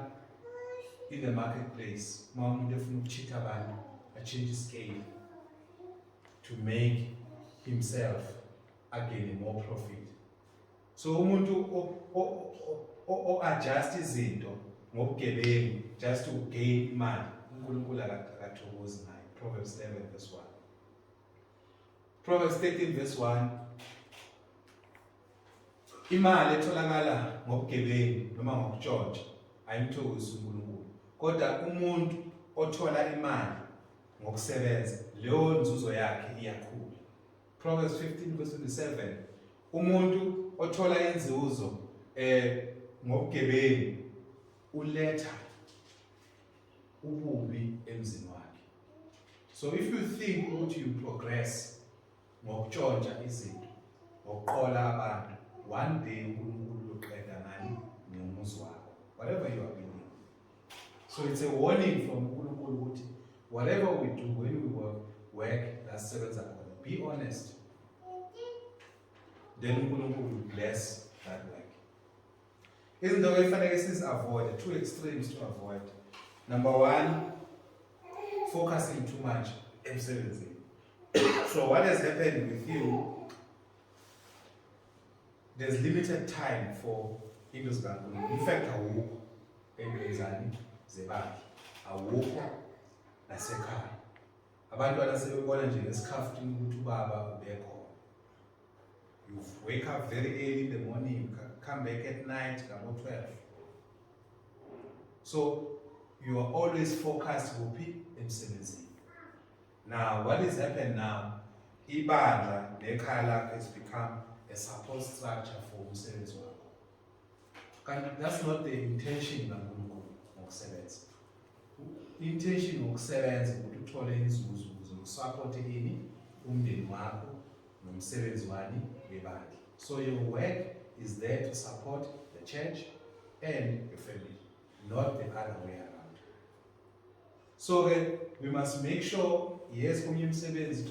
A: in the marketplace, uma umuntu efuna ukuchitha abantu, a change scale to make himself again more profit. So umuntu adjust izinto ngobugebengu just to gain imali, uNkulunkulu akathokozi naye. Proverbs 11 verse 1. Proverbs 13 verse 1. Imali etholakala ngobugebengu noma ngokutshontsha ayimthokozi uNkulunkulu. Kodwa umuntu othola imali ngokusebenza, leyo nzuzo yakhe iyakhula. Proverbs 15 verse 27. Umuntu othola inzuzo ngobugebengu uletha ububi emzini wakhe. So if you think ukuthi you progress ngokutshontsha izinto, ngokuqola abantu, one day uNkulunkulu uqeda ngani ngomuzi wakho, whatever you are doing. So it's a warning from uNkulunkulu ukuthi whatever we do when we work, that's sebenza khona, be honest. Then uNkulunkulu will bless that work. Izinto efanele sizi-avoid, two extremes to avoid. Number one, focusing too much emsebenzini. So what has happened with you, there's limited time for into zikaNkulunkulu. In fact, awukho entweni zebandla, awukho nasekhaya. Abantwana sebebona nje ngesikhaftini ukuthi ubaba ubekho. You wake up very early in the morning, you come back at night about 12. So you are always focused kuphi emsebenzini. Now what has happened now, ibandla nekhaya lakho has become a support structure for umsebenzi wakho. That's not the intention kaNkulunkulu ngokusebenza. Intention ngokusebenza ukuthi uthole inzuzo ukuze usupport ini umndeni wakho nomsebenzi wani webandla. So your work is there to support the church and your family, not the other way around. So we must make sure, yes, umsebenzi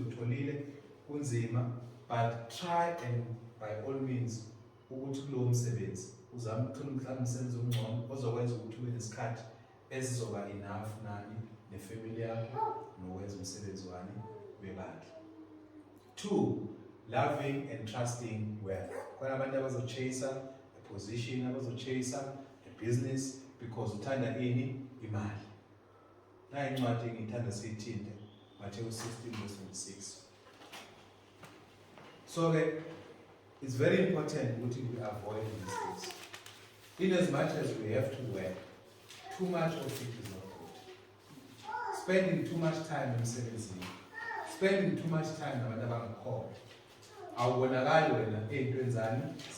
A: utholile kunzima, but try and by all means ukuthi kulowo msebenzi uzame ukuthola umsebenzi omngcono ozokwenza ukuthi ube nesikhathi esizoba enough nani nefamily yakho nokwenza umsebenzi wani webandla. 2, loving and trusting wealth. Khona abantu abazochase a position, abazochase a business because uthanda ini imali. Na incwadi ngithanda siyithinte Matthew 16:26. So it's very important that we avoid these things. In as much as we have to work, too much of it is not good. Spending too much time in service, spending too much time nabantu abangakhoyo, awubonakali wena ey'ntweni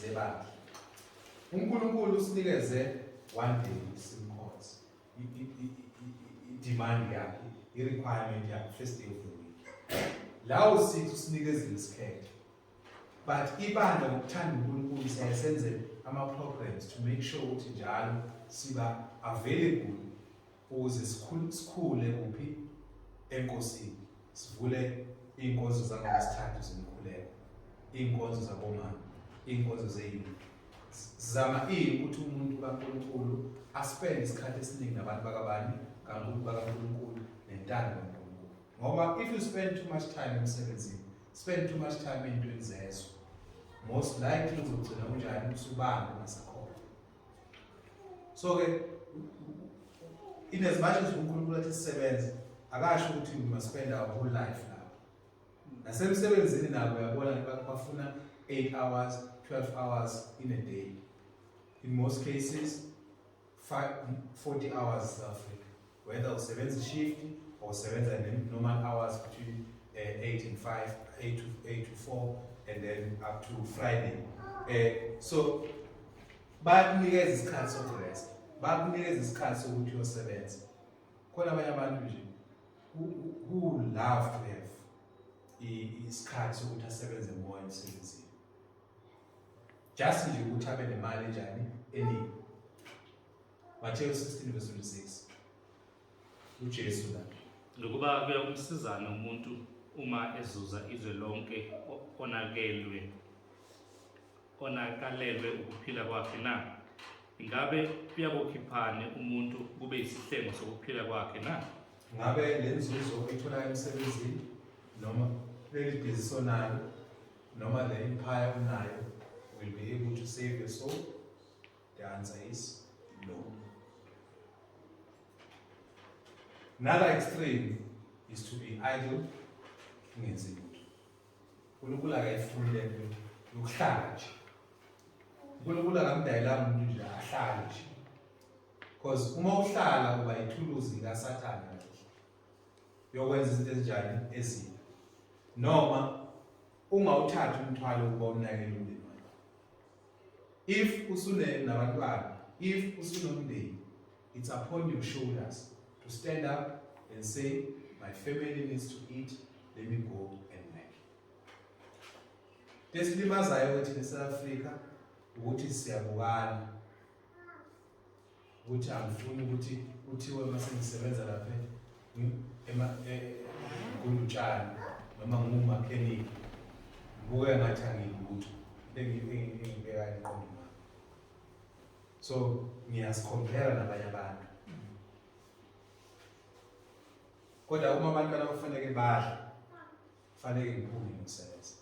A: zebandla. uNkulunkulu usinikeze one day simkhonze. Demand yakhe, i-requirement yakhe, first day of the week. La usithi usinikezile isikhetho. But ibandla ngokuthanda uNkulunkulu siyasenze ama-programs to make sure ukuthi njalo siba available ukuze sikhule kuphi enkosini. Sivule iy'nkonzo zangoLwesithathu zemikhuleko, iy'nkonzo zabomama, iy'nkonzo zey'ntombi. Zama ukuthi umuntu kaNkulunkulu aspend isikhathi esiningi nabantu bakabani, kaNkulunkulu nentando kaNkulunkulu. Ngoba if you spend too much time emsebenzini, spend too much time ey'ntweni zezwe, most likely uzogcina unjani usubanga ungasakhona. So in as much as uNkulunkulu athi sisebenze, akasho ukuthi we must spend our whole life lapho. Nasemsebenzini nabo uyabona bafuna 8 hours, 12 hours in a day. In most cases, 40 hours South Africa. Whether usebenza shift or usebenza normal hours between 8 and 5, 8 to 4, and then up to Friday. So, bakunikeza isikhathi sokurest, bakunikeza isikhathi sokuthi uyosebenza. Khona abanye abantu nje who love to have isikhathi sokuthi asebenze more emsebenzini. Just nje ukuthi abe nemali njani eningi. Matthew 16:26. uJesu la.
C: Ngokuba kuyakumsizana umuntu uma ezuza izwe lonke onakalelwe ukuphila kwakhe na? Ingabe kuyabokhiphane umuntu kube isihlengo sokuphila kwakhe na?
A: Ngabe lenzuzo ethola emsebenzini noma leli business onalo noma le empire unayo will be able to save your soul? The answer is no. Another extreme is to be idle. uNkulunkulu akayifuni le nto yokuhlala nje. uNkulunkulu akamdayelanga umuntu nje ahlale nje. Because uma uhlala uba ithuluzi likaSathane yokwenza izinto ezinjani ezimbi. Noma ungawuthatha umthwalo ukuba unakele umndeni wakho. If nabantwana, if usunomndeni, it's upon your shoulders to stand up and say, my family needs to eat, let me go and make. Tesilimazayo ukuthi eSouth Africa ukuthi siyabukana. Ukuthi angifuni ukuthi kuthiwe mase ngisebenza lapha ngulutshani noma ngumakhenikhi. Ngibuke ngathi angilutho. Engibeka eqondweni. So ngiyasicompare nabanye abantu. Kodwa uma abantu bafanele badle, fanele ngiphume ngomsebenzi.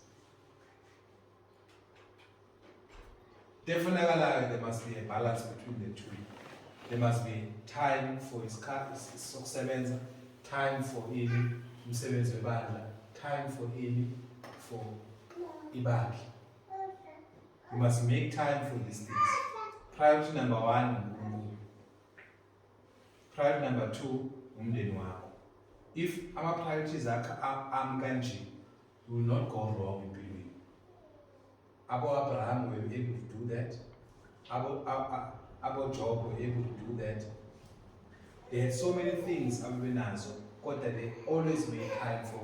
A: Definitely there must be a balance between the two. There must be time for sokusebenza, time for umsebenzi webandla, time for ibandla. You must make time for these things. Priority number 1, priority number 2, umndeni wakho. If our priorities are kanje, you will not go wrong in building. Abraham were able to do that. Job were able to do that. They had so many things but they always made time for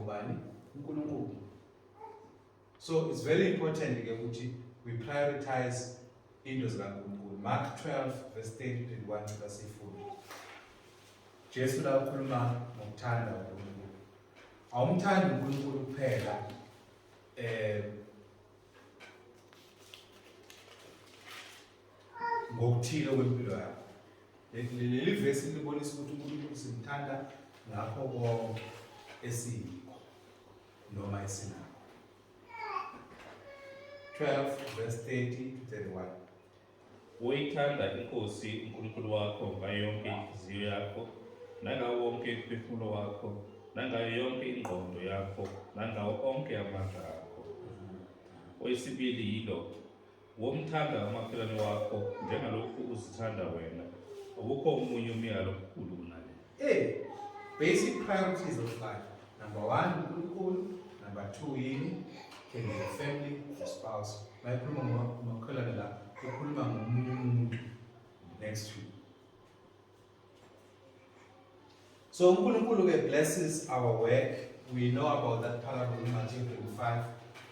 A: uNkulunkulu. So it's very important ukuthi we prioritize into zikaNkulunkulu. Mark 12 verse 30-31 sifunda. Jesu la ukhuluma ngokuthanda uNkulunkulu. Awumthandi uNkulunkulu kuphela ngokuthile kwempilo yakho. Leli verse libonisa ukuthi uNkulunkulu simthanda ngakho konke esikho noma esinakho. 12 verse 30-31.
C: Uyithanda inkosi uNkulunkulu wakho ngayo yonke inhliziyo yakho, nangawo wonke umphefumulo wakho, nangayo yonke ingqondo yakho, nangawo onke amandla akho. Okwesibili yilo, womthanda umakhelwane wakho njengalokhu uzithanda wena. Awukho omunye umyalo omkhulu kunale.
A: Basic priorities of life. Number 1, uNkulunkulu. Number 2, yini? Can be the family, the spouse. Mayikhuluma ngomakhelwane la, ukhuluma ngomunye umuntu next to you. So uNkulunkulu blesses our work. We know about that parable in Matthew 25.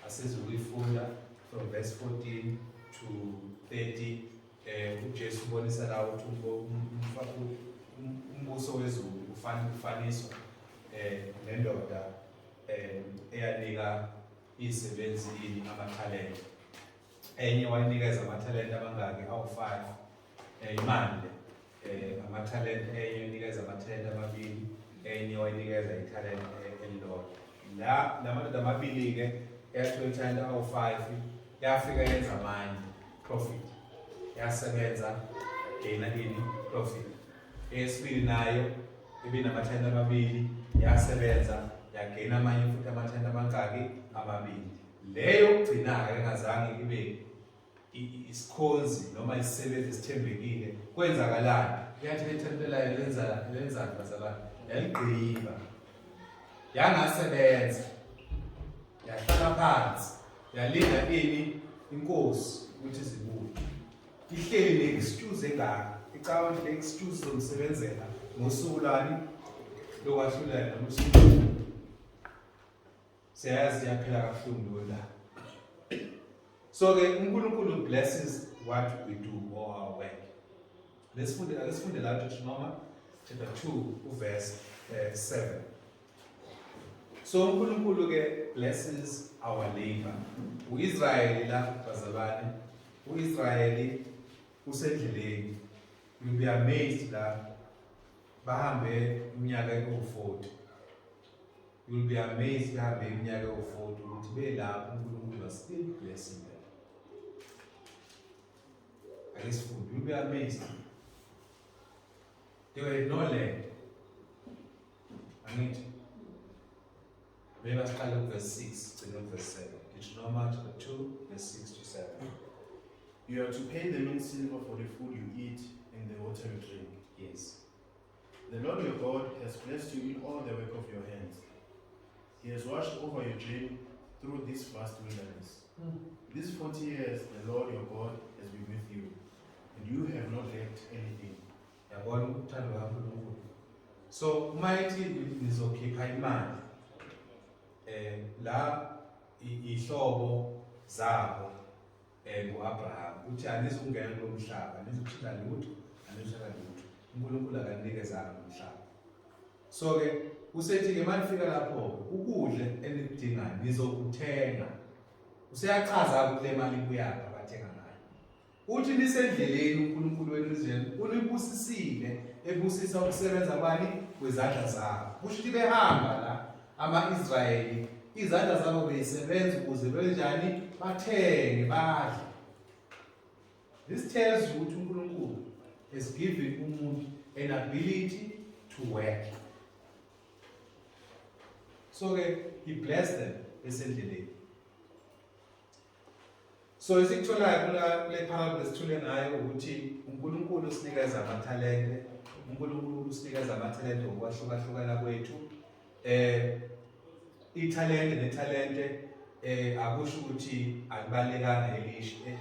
A: Says we funda from verse 14 to 30. uJesu ubonisa la ukuthi umbuso wezulu ufaniswa nendoda eyanika isebenzini amathalente. Enye wayinikeza amathalente amangaki awu5 imali amathalente, enye wayinikeza amathalente amabili, enye wayinikeza ithalente elilodwa. La madoda amabili ke yathola ithalente awu5 yafika yenza amanye profit, yasebenza gaina ini profit. Eyesibili nayo ibinamathalente amabili yasebenza yagaina amanye futhi amathalente amangaki amabili. Leyo gcina-ke engazange ibe isikhonzi noma isisebenzi esithembekile kwenzakalani? Yathi ethempelayo lenzani bazalwane? Yaligqiba, yangasebenza, yahlala phansi, yalinda ini inkosi ukuthi zibuye. Ihleli ne-excuse engaka, icabanga ukuthi le-excuse zomsebenzela ngosuku lani lokwahlulela nosuku. Siyazi yaphela kabuhlungu la. So uNkulunkulu blesses what we do or our work. Let's find la Deuteronomy chapter 2 verse 7. So uNkulunkulu blesses our labor. uIsrael la bazalwane, uIsrael usendleleni. You'll be amazed la bahambe iminyaka ewu40. You'll be amazed bahambe iminyaka ewu40 ukuthi belapho uNkulunkulu was still blessing them. You'll be amazed. They were no land. Maybe let's start with verse 6 to verse 7. Deuteronomy chapter 2, verse 6 to 7.
B: You are to pay them in silver for the food you eat and the water you drink.
A: Yes.
B: The Lord your God has blessed you in all the work of your hands. He has watched over your journey through this vast wilderness. These 40 years the Lord your God has been with you, and you have not lacked anything.
A: So mighty nizokhipha imali la ihlobo zabo ngoAbraham uthi anizungena kulo mhlaba, anizukuthinta lutho, anizuthatha lutho. uNkulunkulu akanikezanga umhlaba. So usethi manifika lapho ukudle enidingayo nizokuthenga. Useyachaza ukuthi le mali kuyaphi abathenga ngayo. Uthi nisendleleni uNkulunkulu wenu izweni unibusisile, ebusisa ukusebenza kwani kwezandla zabo. Kusho ukuthi behamba la ama-Israyeli izandla zabo beyisebenza ukuze benjani bathenge badle. This tells you ukuthi uNkulunkulu has given umuntu an ability to work. So he blessed them esendleleni. So isikuthola kule parable esithule ngayo ukuthi uNkulunkulu usinikeza amathalente, uNkulunkulu usinikeza amathalente ngokwahlukahlukana kwethu. Ithalente nethalente akusho ukuthi akubalekanga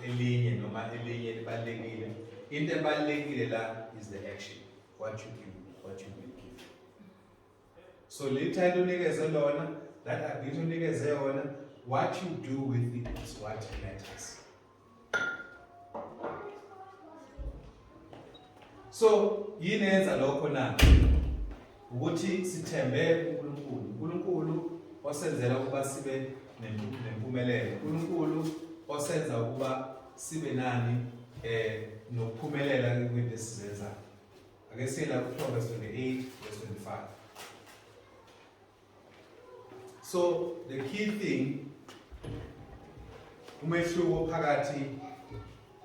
A: elinye noma elinye libalekile. Into ebalekile la is the action, what you do, what you will give. So le talent unikeze lona, that ability unikeze yona, what you do with it is what matters. So yini yenza lokho na ukuthi sithembe uNkulunkulu. uNkulunkulu osenzela ukuba sibe nempumelelo. uNkulunkulu osenza ukuba sibe nani nokuphumelela kwinto esizenzayo. Ake siye la kuProverbs 28 verse 25. So the key thing, umehluko phakathi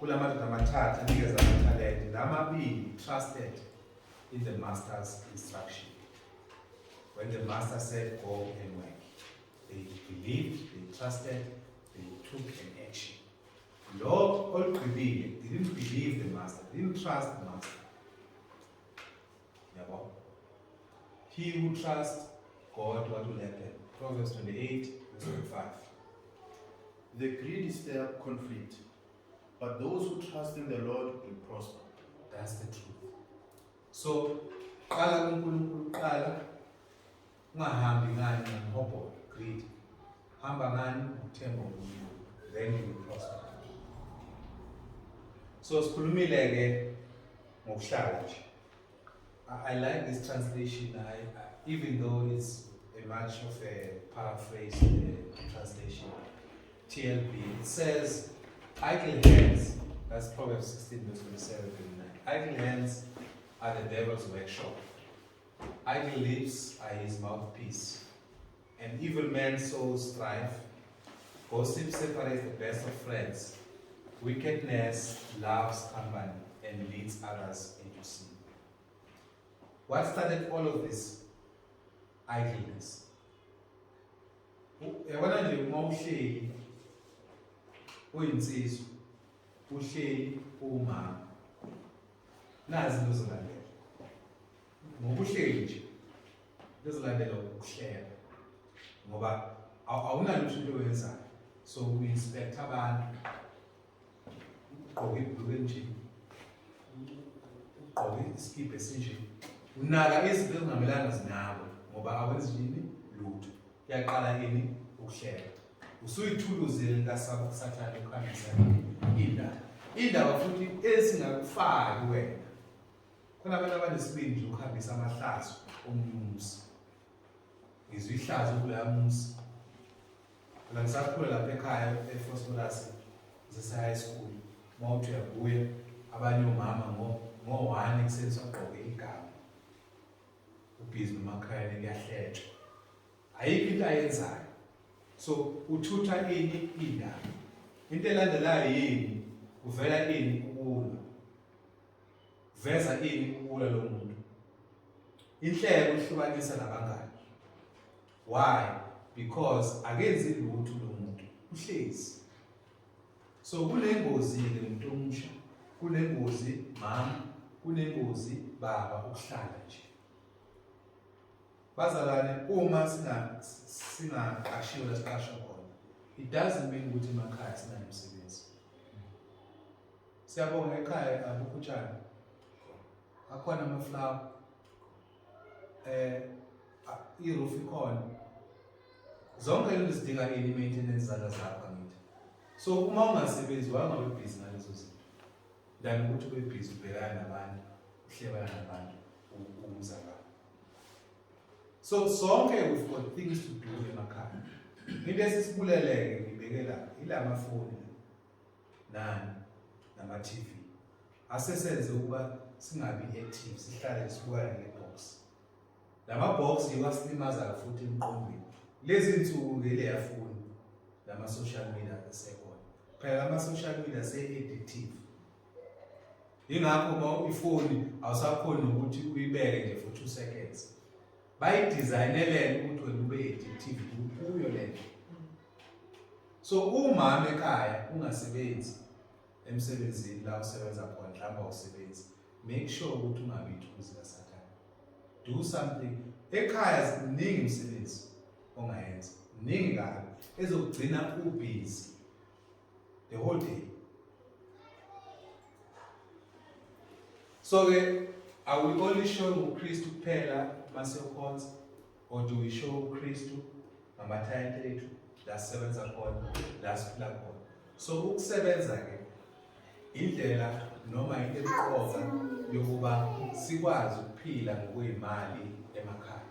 A: kulamadoda amathathu anikeza amathalente, lamabili trusted in the master's instruction. When the master said go and work, they believed, they trusted, they took an action. Lo olugqibile didn't believe the master, didn't trust the master. Yabo. He who trusts God, what will happen? Proverbs 28 verse 25.
B: The greedy stir up conflict, but those who trust in the Lord will prosper.
A: That's the truth. So, qala kuNkulunkulu qala, ungahambi ngani ngomhobho, greed. Hamba ngani uthemba uNkulunkulu, then you will prosper. So sikhulumile ke ngokuhlala nje. I like this translation, even though it's a much of a paraphrase translation. TLB, it says, idle hands, that's Proverbs 16 verse 27 29. Idle hands are the devil's workshop. Idle lips are his mouthpiece. An evil man sows strife. Gossip separates the best of friends. Wickedness loves company and leads others into sin. What started all of this? Idleness. Yabona nje uma uhleli uyinsizwa, uhleli umama, nazi into zolandela. Ngoba uhleli nje, into zolandela ukuhleka. Ngoba awunalutho into oyenzayo. So u-inspect abantu, ugqoke ibhuluku elinje, ugqoke isikibha esinje, unaka izinto ezingamelanga zinabo ngoba awenzi yini lutho. Kuyaqala yini ukuhleka. Usuyithuluzile likaSathane ukuhambisa indaba. Indaba futhi esingakufaki wena. Khona abantu abanesibindi nje ukuhambisa amahlazo omnusi. Ngizwe ihlazo kuleya musi. La ngisakhula lapha ekhaya eFosforus sise-high school. Mawuthi uyabuya abanye omama ngo-1 ekuseni sagqoke igama. Ubhizi nomakhaya kuyahlethwa. Ayikho into ayenzayo. So uthutha ini indaba. Into elandelayo yini? Uvela ini ukulwa. Veza ini ukulwa lo muntu. Inhlelo ihlukanisa nabangani. Why? Because akenzi lutho lo muntu. Uhlezi. So kunengozi ke umuntu omusha. Kunengozi mama, kunengozi baba ukuhlala nje. Bazalwane uma singaqashiwe la siqashwa khona, it doesn't mean ukuthi emakhaya sinamsebenzi. Siyabonga ekhaya abukho utshani. Akhona amaflower. I-roof ikhona. Zonke lezi zidinga maintenance zakho ngithi. So uma ungasebenzi wangabe busy ngalezo zinto. Then ukuthi ube busy ubhekana nabantu, uhlebana nabantu, umzala. So sonke we've got things to do emakhaya. Into esisibuleleke ngibeke la ilamafoni nani nama-TV. Asesenze ukuba singabi active, sihlale sibukane ngebox. Lama-box yiwasilimaza futhi emqondweni. Lezi insuku ngele yafuni lama-social media asekhona. Phela lama-social media ase-addictive. Yingakho uma ifoni awusakhoni ukuthi uyibeke nje for 2 seconds. Bayidesignele ukuthi wena ube addictive kuyo lento. So umama ekhaya ungasebenzi emsebenzini la usebenza khona mhlawumbe usebenzi, make sure ukuthi ungabi ithuzi laSathane. Do something. Ekhaya ziningi umsebenzi ongayenza. Ningi kabi ezokugcina ubusy the whole day. So are we only showing uKristu kuphela masiyokhonza, or do we show uKristu ngamathalente ethu la sisebenza khona, la siphila khona. So ukusebenza ke indlela noma into emqoka yokuba sikwazi ukuphila ngokwezimali emakhaya.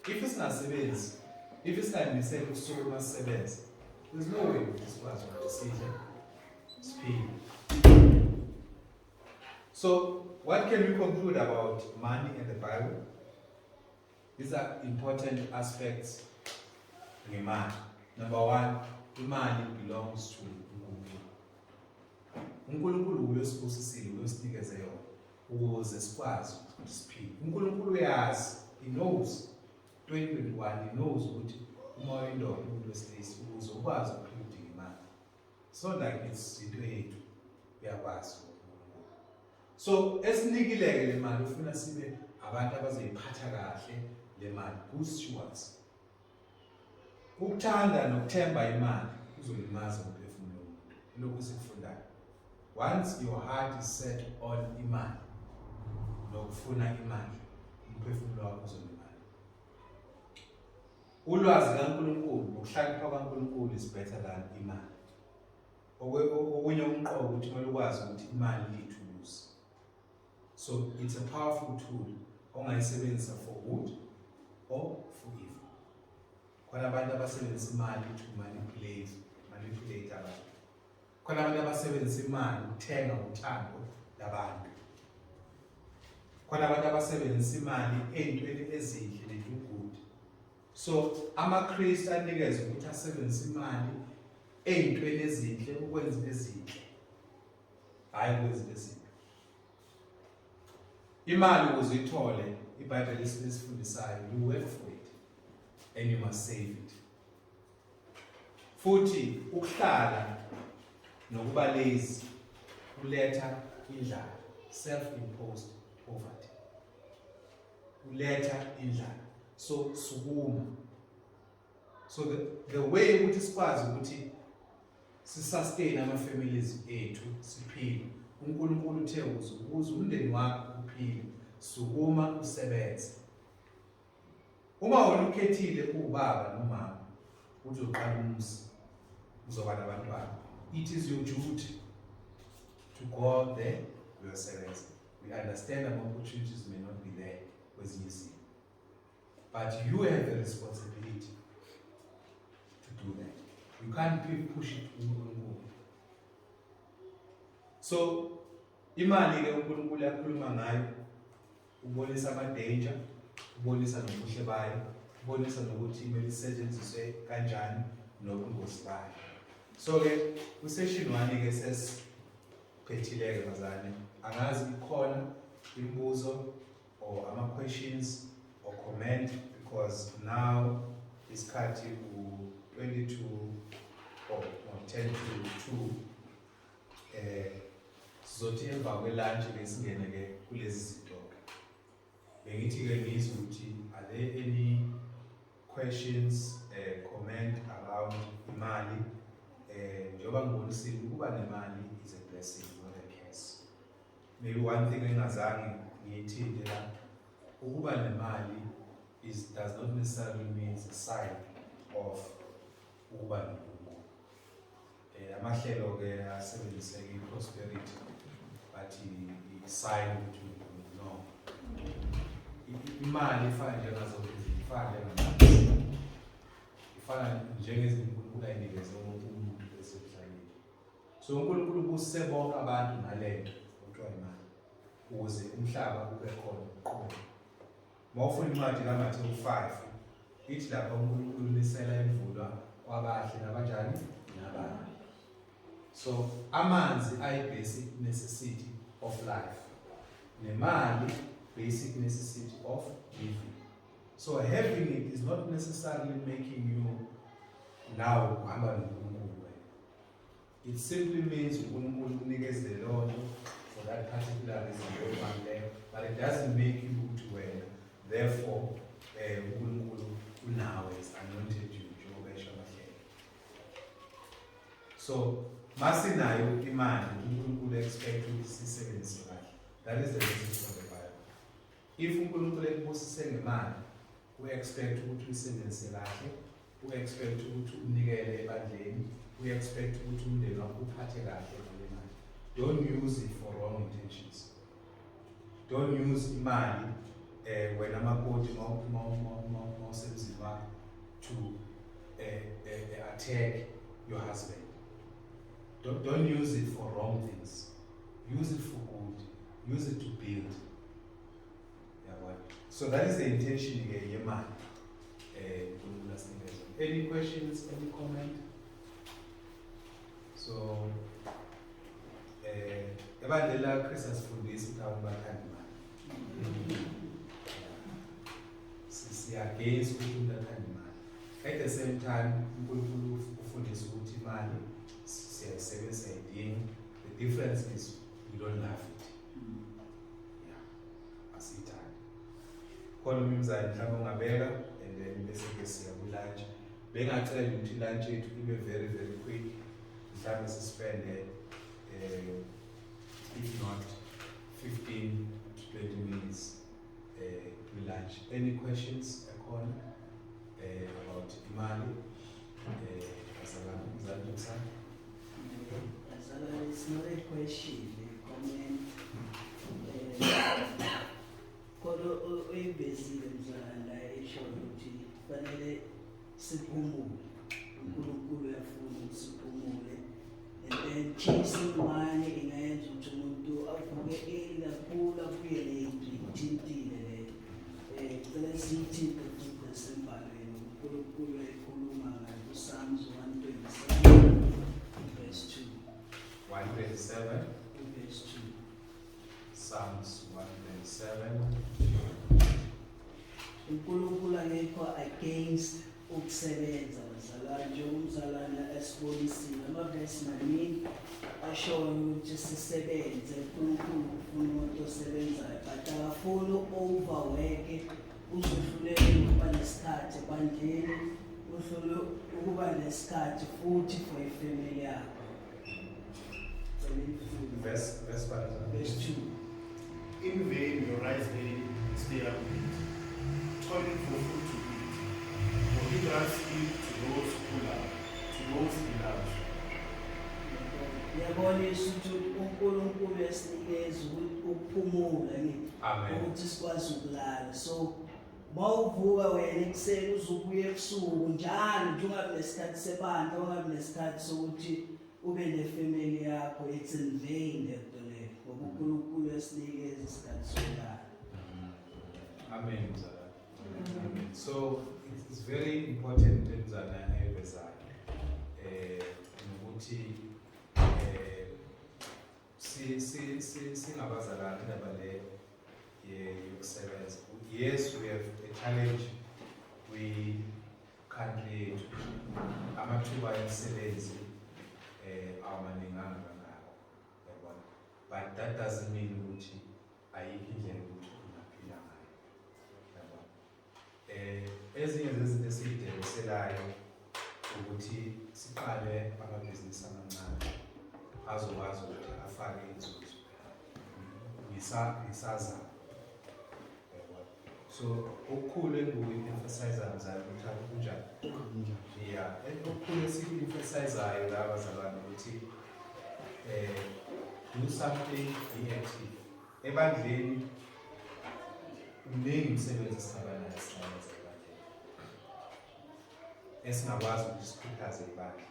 A: If singasebenzi, if singanisela ukusuka kumasebenzi, there's no way ukuthi sikwazi ukuthi sidle siphile. So what can we conclude about money and the Bible? These are important aspects ngemali. Number one, imali belongs to uNkulunkulu uyosibusisile uyosinikeze yona ukuze sikwazi ukuthi siphile. uNkulunkulu uyazi, he knows 2021, he knows ukuthi uma uyindoda umuntu wesilisa ukuze ukwazi ukuphila udinga imali. It's not like it's into yethu, uyakwazi. So esinikileke le mali ufuna sibe abantu abazoyiphatha kahle le mali, good stewards. Ukuthanda nokuthemba imali kuzolimaza umphefumulo womuntu. Lokhu sikufundayo. Once your heart is set on imali, nokufuna imali, umphefumulo wakho uzolimala. Ulwazi kaNkulunkulu, ukuhlakanipha kaNkulunkulu is better than imali. Okunye umqobo ukuthi kumele ukwazi ukuthi imali iyithuluzi. So it's a powerful tool ongayisebenzisa for good or for evil. Khona abantu abasebenzisa imali to manipulate abantu. Khona abantu abasebenzisa imali ukuthenga uthando labantu. Khona abantu abasebenzisa imali ey'ntweni ezinhle ne-do good. So amaKristu anikeza ukuthi asebenzise imali ey'ntweni ezinhle ukwenza ezinhle, hayi ukwenza ezinhle. Imali ukuze uyithole, iBhayibheli lesifundisayo, you work for it and you must save it. Futhi ukuhlala nokuba lazy kuletha indlala, self-imposed poverty. Kuletha indlala. So sukuma. So the way ukuthi sikwazi ukuthi sustain ama-families ethu siphile, uNkulunkulu uthe ukuze umndeni wakho uphile, sukuma usebenze. Uma wena ukhethile ubaba nomama ukuthi uqala umuzi uzoba nabantwana, it is your duty to go out there uyosebenza. We understand that opportunities may not be there kwezinye izinto, but you have the responsibility to do that. You can't push it uNkulunkulu. So imali ke uNkulunkulu yakhuluma ngayo, ubonisa ama-danger, ubonisa nobuhle bayo, ubonisa nokuthi kumele isetshenziswe kanjani nobungozi bayo. So ke ku-session 1 ke sesiphethile ke bazane, angazi ikhona imibuzo or ama-questions or comment, because now isikhathi u-22 or 10 to 2. Sizothi emva kwe-lunch besingene ke kulezi zinto. Bengithi ke ngizwe ukuthi are there any questions, comment around imali? Njengoba ngibonisile ukuba nemali is a blessing, not a curse. Maybe one thing engazange ngiyithinte la, ukuba nemali does not necessarily mean a sign of ukuba nobukhulu. Amahlelo ke asebenziseka i-prosperity, but i-sign ukuthi no. Imali ifana njengazo ifana njengamanzi, ifana njengezinto uNkulunkulu ayinikeze umuntu esemhlabeni. So uNkulunkulu ubusise bonke abantu ngalento okuthiwa imali ukuze umhlaba ube khona uqhubeke. Mawufuna incwadi kaMathewu 5 ithi lapha uNkulunkulu unisela imvula kwabahle nabanjani nababi. So amanzi ayi-basic necessity of life, nemali basic necessity of living. So having it is not necessarily making you now kuhamba noNkulunkulu. It simply means uNkulunkulu unikeze lonto for that particular reason, but it doesn't make you ukuthi wena. Therefore, uNkulunkulu unawe is anointed you njengoba esho amahlelo. So masinayo imali uNkulunkulu expect ukuthi sisebenzise kahle. That is the message of the Bible. If uNkulunkulu ekubusise ngemali, we expect ukuthi uyisebenzise kahle u-expect ukuthi unikele ebandleni, u-expect ukuthi umndeni wakho uphathe kahle ngale mali. Don't use it for wrong intentions. Don't use imali when amakoti mawusebenzini wakho to attack your husband. Don't use it for wrong things. Use it for good. Use it to build. So that is the intention here, Yeman. Any questions, any comment? So, ebandlela Christmas fundisi ukuthi bathanda imali. Siyagenza ukuthi umuntu athande imali. At the same time, uNkulunkulu ufundisa ukuthi imali siyayisebenzisa idinga. The difference is we don't love it. Yeah, asithandi. Khona umzali mhlawumbe ungabeka and then bese ke siya ku lunch. Bengacela ukuthi lunch yethu ibe very quick. Mhlawumbe sispende if not 15 to 20 minutes to lunch. Any questions about imali?
D: It's not a question, a comment. Kodwa oyibhezile mzala esho ukuthi fanele siphumule. uNkulunkulu uyafuna ukuthi siphumule. And then chasing money ingayenza ukuthi umuntu avuke kakhulu abuye leyithintile le. Kucela sithi sembhalweni uNkulunkulu ekhuluma ngayo kuPsalms 127 verse 2.
A: 127.
D: Verse 2.
A: Psalms 127.
D: uNkulunkulu angekho against ukusebenza bazalwane, njengomzalwane esibonisile amavesi maningi ashoyo ukuthi sisebenze. uNkulunkulu ufuna umuntu osebenzayo, but akafuni overwork uzohluleka ukuba nesikhathi ebandleni, uhlule ukuba nesikhathi futhi for ifamily yakho.
A: Verse
D: 2.
B: In vain you rise early, stay up late, toiling for food to eat. For he grants sleep to those who love, to those he loves.
D: Ngiyabonisa ukuthi uNkulunkulu yasinikeza ukuphumula
A: Amen.
D: ukuthi sikwazi ukulala. So mawuvuka wena ekuseni uzobuya ebusuku njalo nje ungabe nesikhathi sebandla, ungabe nesikhathi sokuthi ube nefamily yakho, it's in vain lento leyo. Ngoba uNkulunkulu yasinikeza isikhathi sokulala.
A: Amen. Amen. So it's very important emzana ebezayo ukuthi singabazalwane indaba le yokusebenza. Yes, we have a challenge. We currently amathuba emisebenzi awamaninganga kangako, yabona. But that doesn't mean ukuthi ayikho indlela ukuthi ungaphila ngayo, yabona. Ezinye zezinto esiyidediselayo ukuthi siqale amabhizinisi amancane azokwazi ukuthi afake inzuzo. Ngisazama. So okukhulu engiku-emphasize mzala ukuthi akunjani. Yeah, okukhulu esiku-emphasize-ayo la bazalwane ukuthi do something, be active. Ebandleni uningi umsebenzi esingabanayo sisebenza ebandleni esingakwazi ukuthi sikhuthaze ibandla.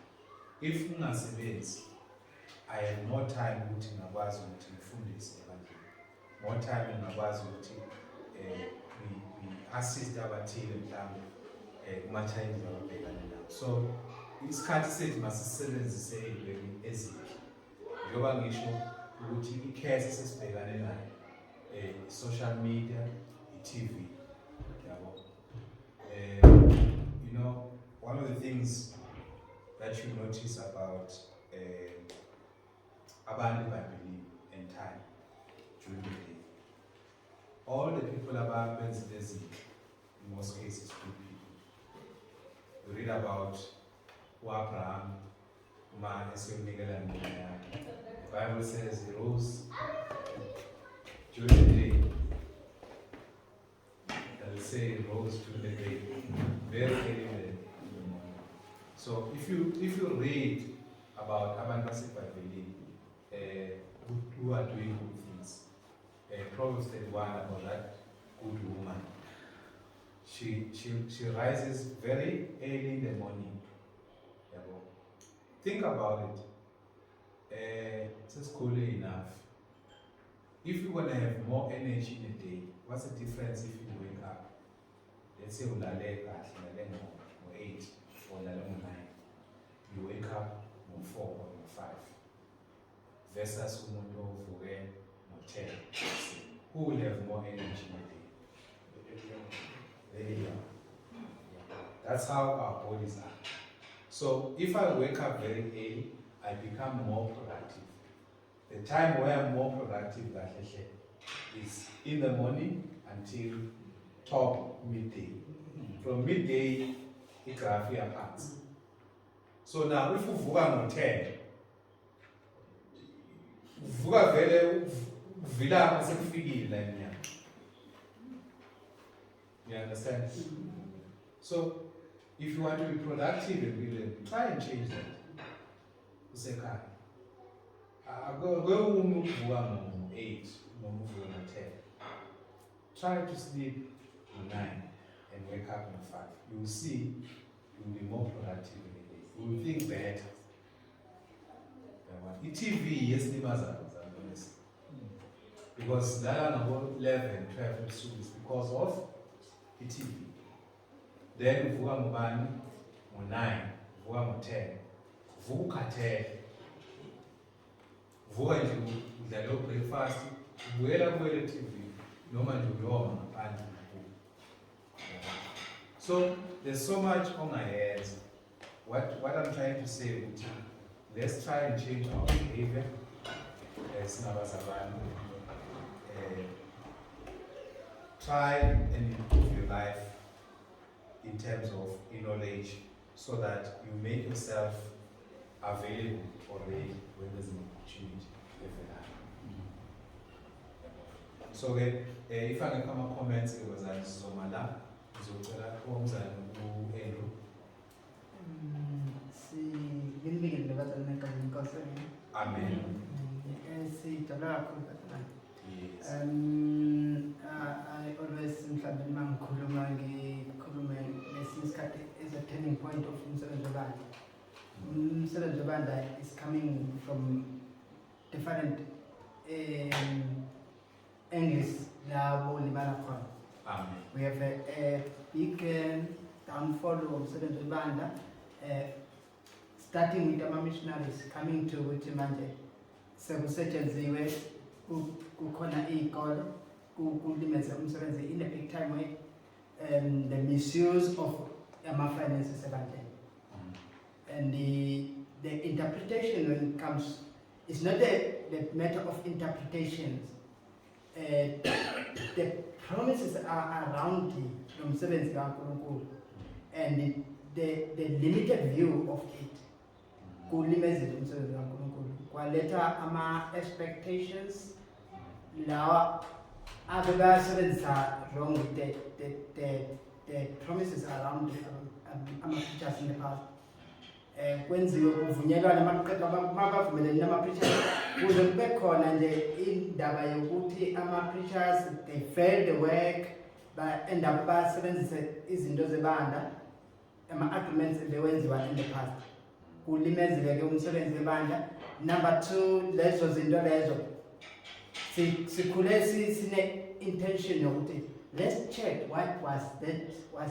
A: If ungasebenzi, I have more time ukuthi ngakwazi ukuthi ngifundise ebandleni, more time ngakwazi ukuthi assist abathile mhlawumbe kuma-challenges ababhekane nawo. So isikhathi sethu masisebenzise ey'ntweni ezinhle, njengoba ngisho ukuthi i-case esesibhekane nayo, social media, i-TV, yabo. You know, one of the things that you notice about abantu babili and time during the day, all the people about busy, in most cases, good people. We read about Abraham, the Bible says he rose during the day. That will say he rose during the day, very early in the morning. So if you read about abantu basebhayibhelini who are doing good things, Proverbs 31 about that good woman. She rises very early in the morning. Yabo. Think about it. It's cool enough. If you want to have more energy in a day, what's the difference if you wake up? Let's say ulale 8 or 9. You wake up 4 or 5. Versus umuntu ovuke 10. Who will have more energy in a day? There you are. That's how our bodies are. So if I wake up very early, I become more productive. The time where I'm more productive is in the morning until top midday. From midday, it apart. So now if you vuka 10, vuka vele vila sekufikile la nyanga. You understand? So if you want to be productive and brilliant, try and change that. Usekhaya. Go move 8, move 10. Try to sleep 9 and wake up 5. You will see you will be more productive in the day. You will think better. TV yes because that number 11, 12 is because of the TV. Then vuka ngubani 9, vuka 10, vuka 10. Vuka nje udlale breakfast, ubuyela kuwele TV noma nje uyoma ngaphandle. So there's so much on my head. What I'm trying to say is let's try and change our behavior as Nabasabani. Try and improve your life in terms of knowledge so that you make yourself available already when there's an opportunity. So if I can come up comments, it was like Somala, Zotela, Homzan, Andrew. Amen. Yes.
E: I always is a turning point of Msebenzobanda is coming from different angles.
A: Amen.
E: We have a big downfall of Msebenzobanda, starting with our missionaries coming to Witimanje. Sekusetshenziswe kukhona iy'kole kulimeze umsebenzi in a big time way, the misuse of finances ebantwini. And the interpretation when it comes, it's not the matter of interpretations. The promises are around the umsebenzi kaNkulunkulu, and the limited view of it kulimezile umsebenzi kaNkulunkulu, kwaleta ama expectations lawa ababasebenzisa wrong with the promises around ama-preachers in the past. Kwenziwe kuvunyelwana mabavumelene nama-preachers kuze kube khona nje indaba yokuthi ama-preachers they failed the work, ba-end up basebenzise izinto zebandla, ama-arguments bewenziwa in the past. Kulimezile ke umsebenzi webandla. Number 2, lezo zinto lezo sikhule sine intention yokuthi let's check what was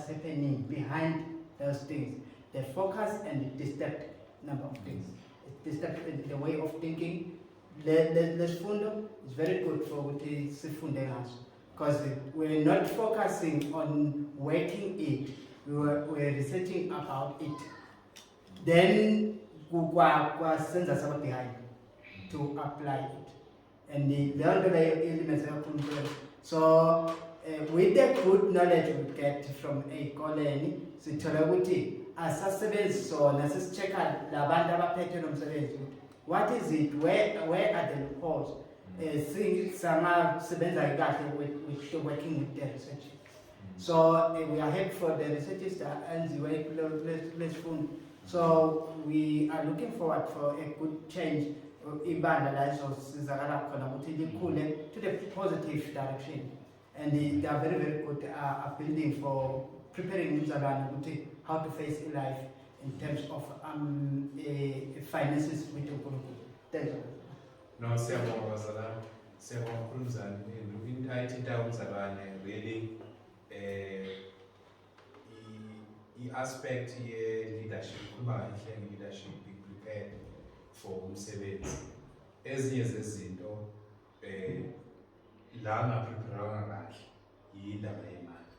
E: happening behind those things. The focus and the disturbed number of things. It disturbed the way of thinking. Let's funda is very good for what is sifunde ngaso, because we're not focusing on working it. We're researching about it. Then sends us behind to apply it. And the underlying elements are controlled. So with the good knowledge we get from a colony, let's check out what is it, where are the loopholes? Things with working with the research. So we are here for the researchers that and the way let's So we are looking forward for a good change ibandla la sizakala khona ukuthi likhule to the positive direction, and they are very very good at building for preparing umzalwane ukuthi how to face life in terms of finances with uNkulunkulu. Thank you.
A: No, siyabonga bazalwane, siyabonga kakhulu Mzansi. Into ayithinta umzalwane really i-aspect ye-leadership, kuba inhle leadership, be prepared for umsebenzi. Ezinye zezinto la angapreparwanga kahle yindaba yemali.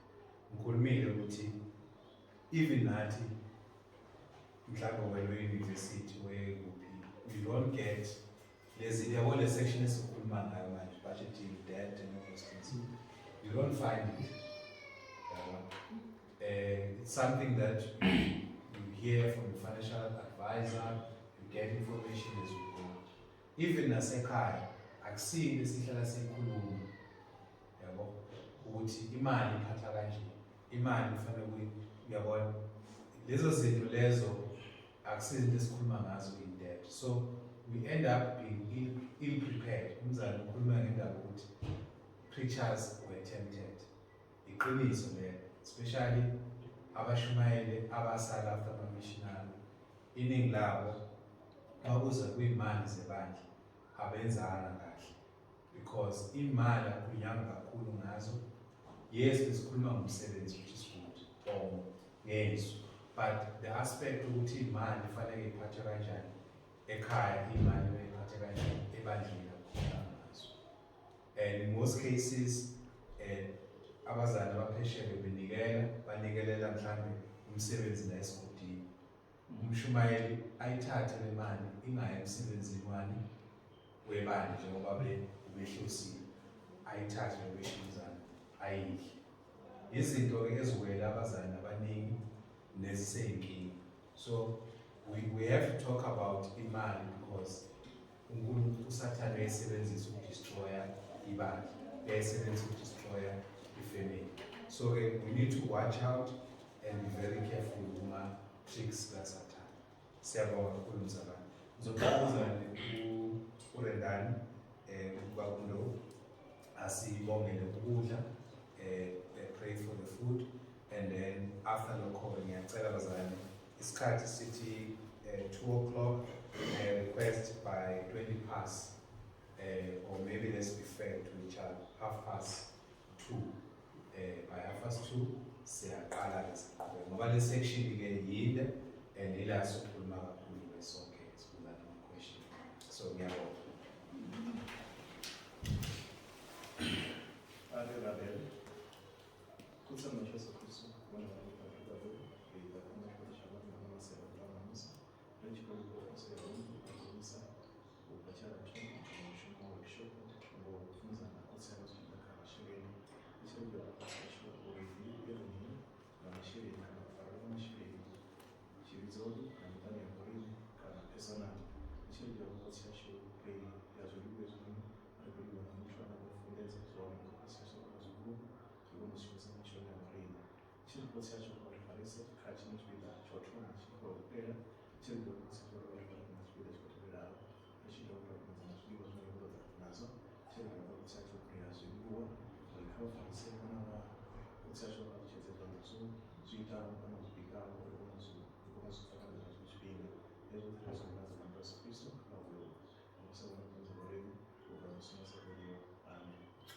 A: Ngikhulumile ukuthi even nathi mhlawumbe we-university we-kuphi, we don't get lezi yabo le section esikhuluma ngayo manje, budgeting, debt and all those things. You don't find it. It's something that you hear from the financial advisor, you get information as you go. Even nasekhaya akusile sihlala sikhuluma yabo ukuthi imali iphatha kanje, imali kufanele uyabona lezo zinto lezo akusizinto esikhuluma ngazo in depth. So we end up being ill prepared. Umzali ukhuluma ngendaba ukuthi preachers were tempted. Iqiniso le, especially abashumayeli abasala after ama-missionary, iningi labo bakuza kuyimali zebandla abenzanga kahle, because imali akunyanga kakhulu ngazo. Yes, besikhuluma ngomsebenzi, which is good, or ngezwe, but the aspect ukuthi imali ifanele iphathe kanjani ekhaya, imali iphathe kanjani ebandleni akukhona ngazo. And in most cases abazali abaphesheya banikelela mhlambe umsebenzi la esigodini, umshumayeli ayithathe le mali ingayi emsebenzini wani webandla njengoba behlosile, ayithathe beshinzana ayidle. Izinto eziwela abazali abaningi neziseyinkinga. So we have to talk about imali, because uNkulunkulu usathane uyayisebenzisa ukudestroya ibandla, uyayisebenzisa ukudestroya ifamily. So we need to watch out and be very careful kuma tricks kaSathane. Siyabonga kakhulu mzalwane. Ngizobuza uRendani kwakulo asibongele ukudla, pray for the food, and then after lokho ngiyacela bazalwane isikhathi sithi 2 o'clock, request by 20 past, or maybe let's be fair to each other, 2:30. By 2:30 siyaqala lesiqhubeko ngoba le section ke yinde and ila sokhuluma kakhulu besonke sibuza nama question. So ngiyabonga.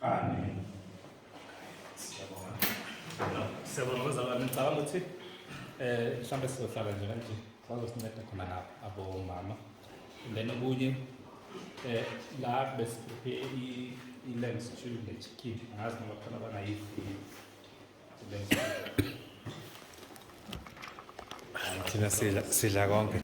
A: Amen.
C: Siyabonga bazalwane, ngicabanga ukuthi mhlawumbe sizohlala nje kanje bazosinceda khona lapha abomama. And then okunye la besiprepare i-lamb stew ne-chicken, angazi noma khona abangayidli i-lamb stew.
A: Thina sidla konke.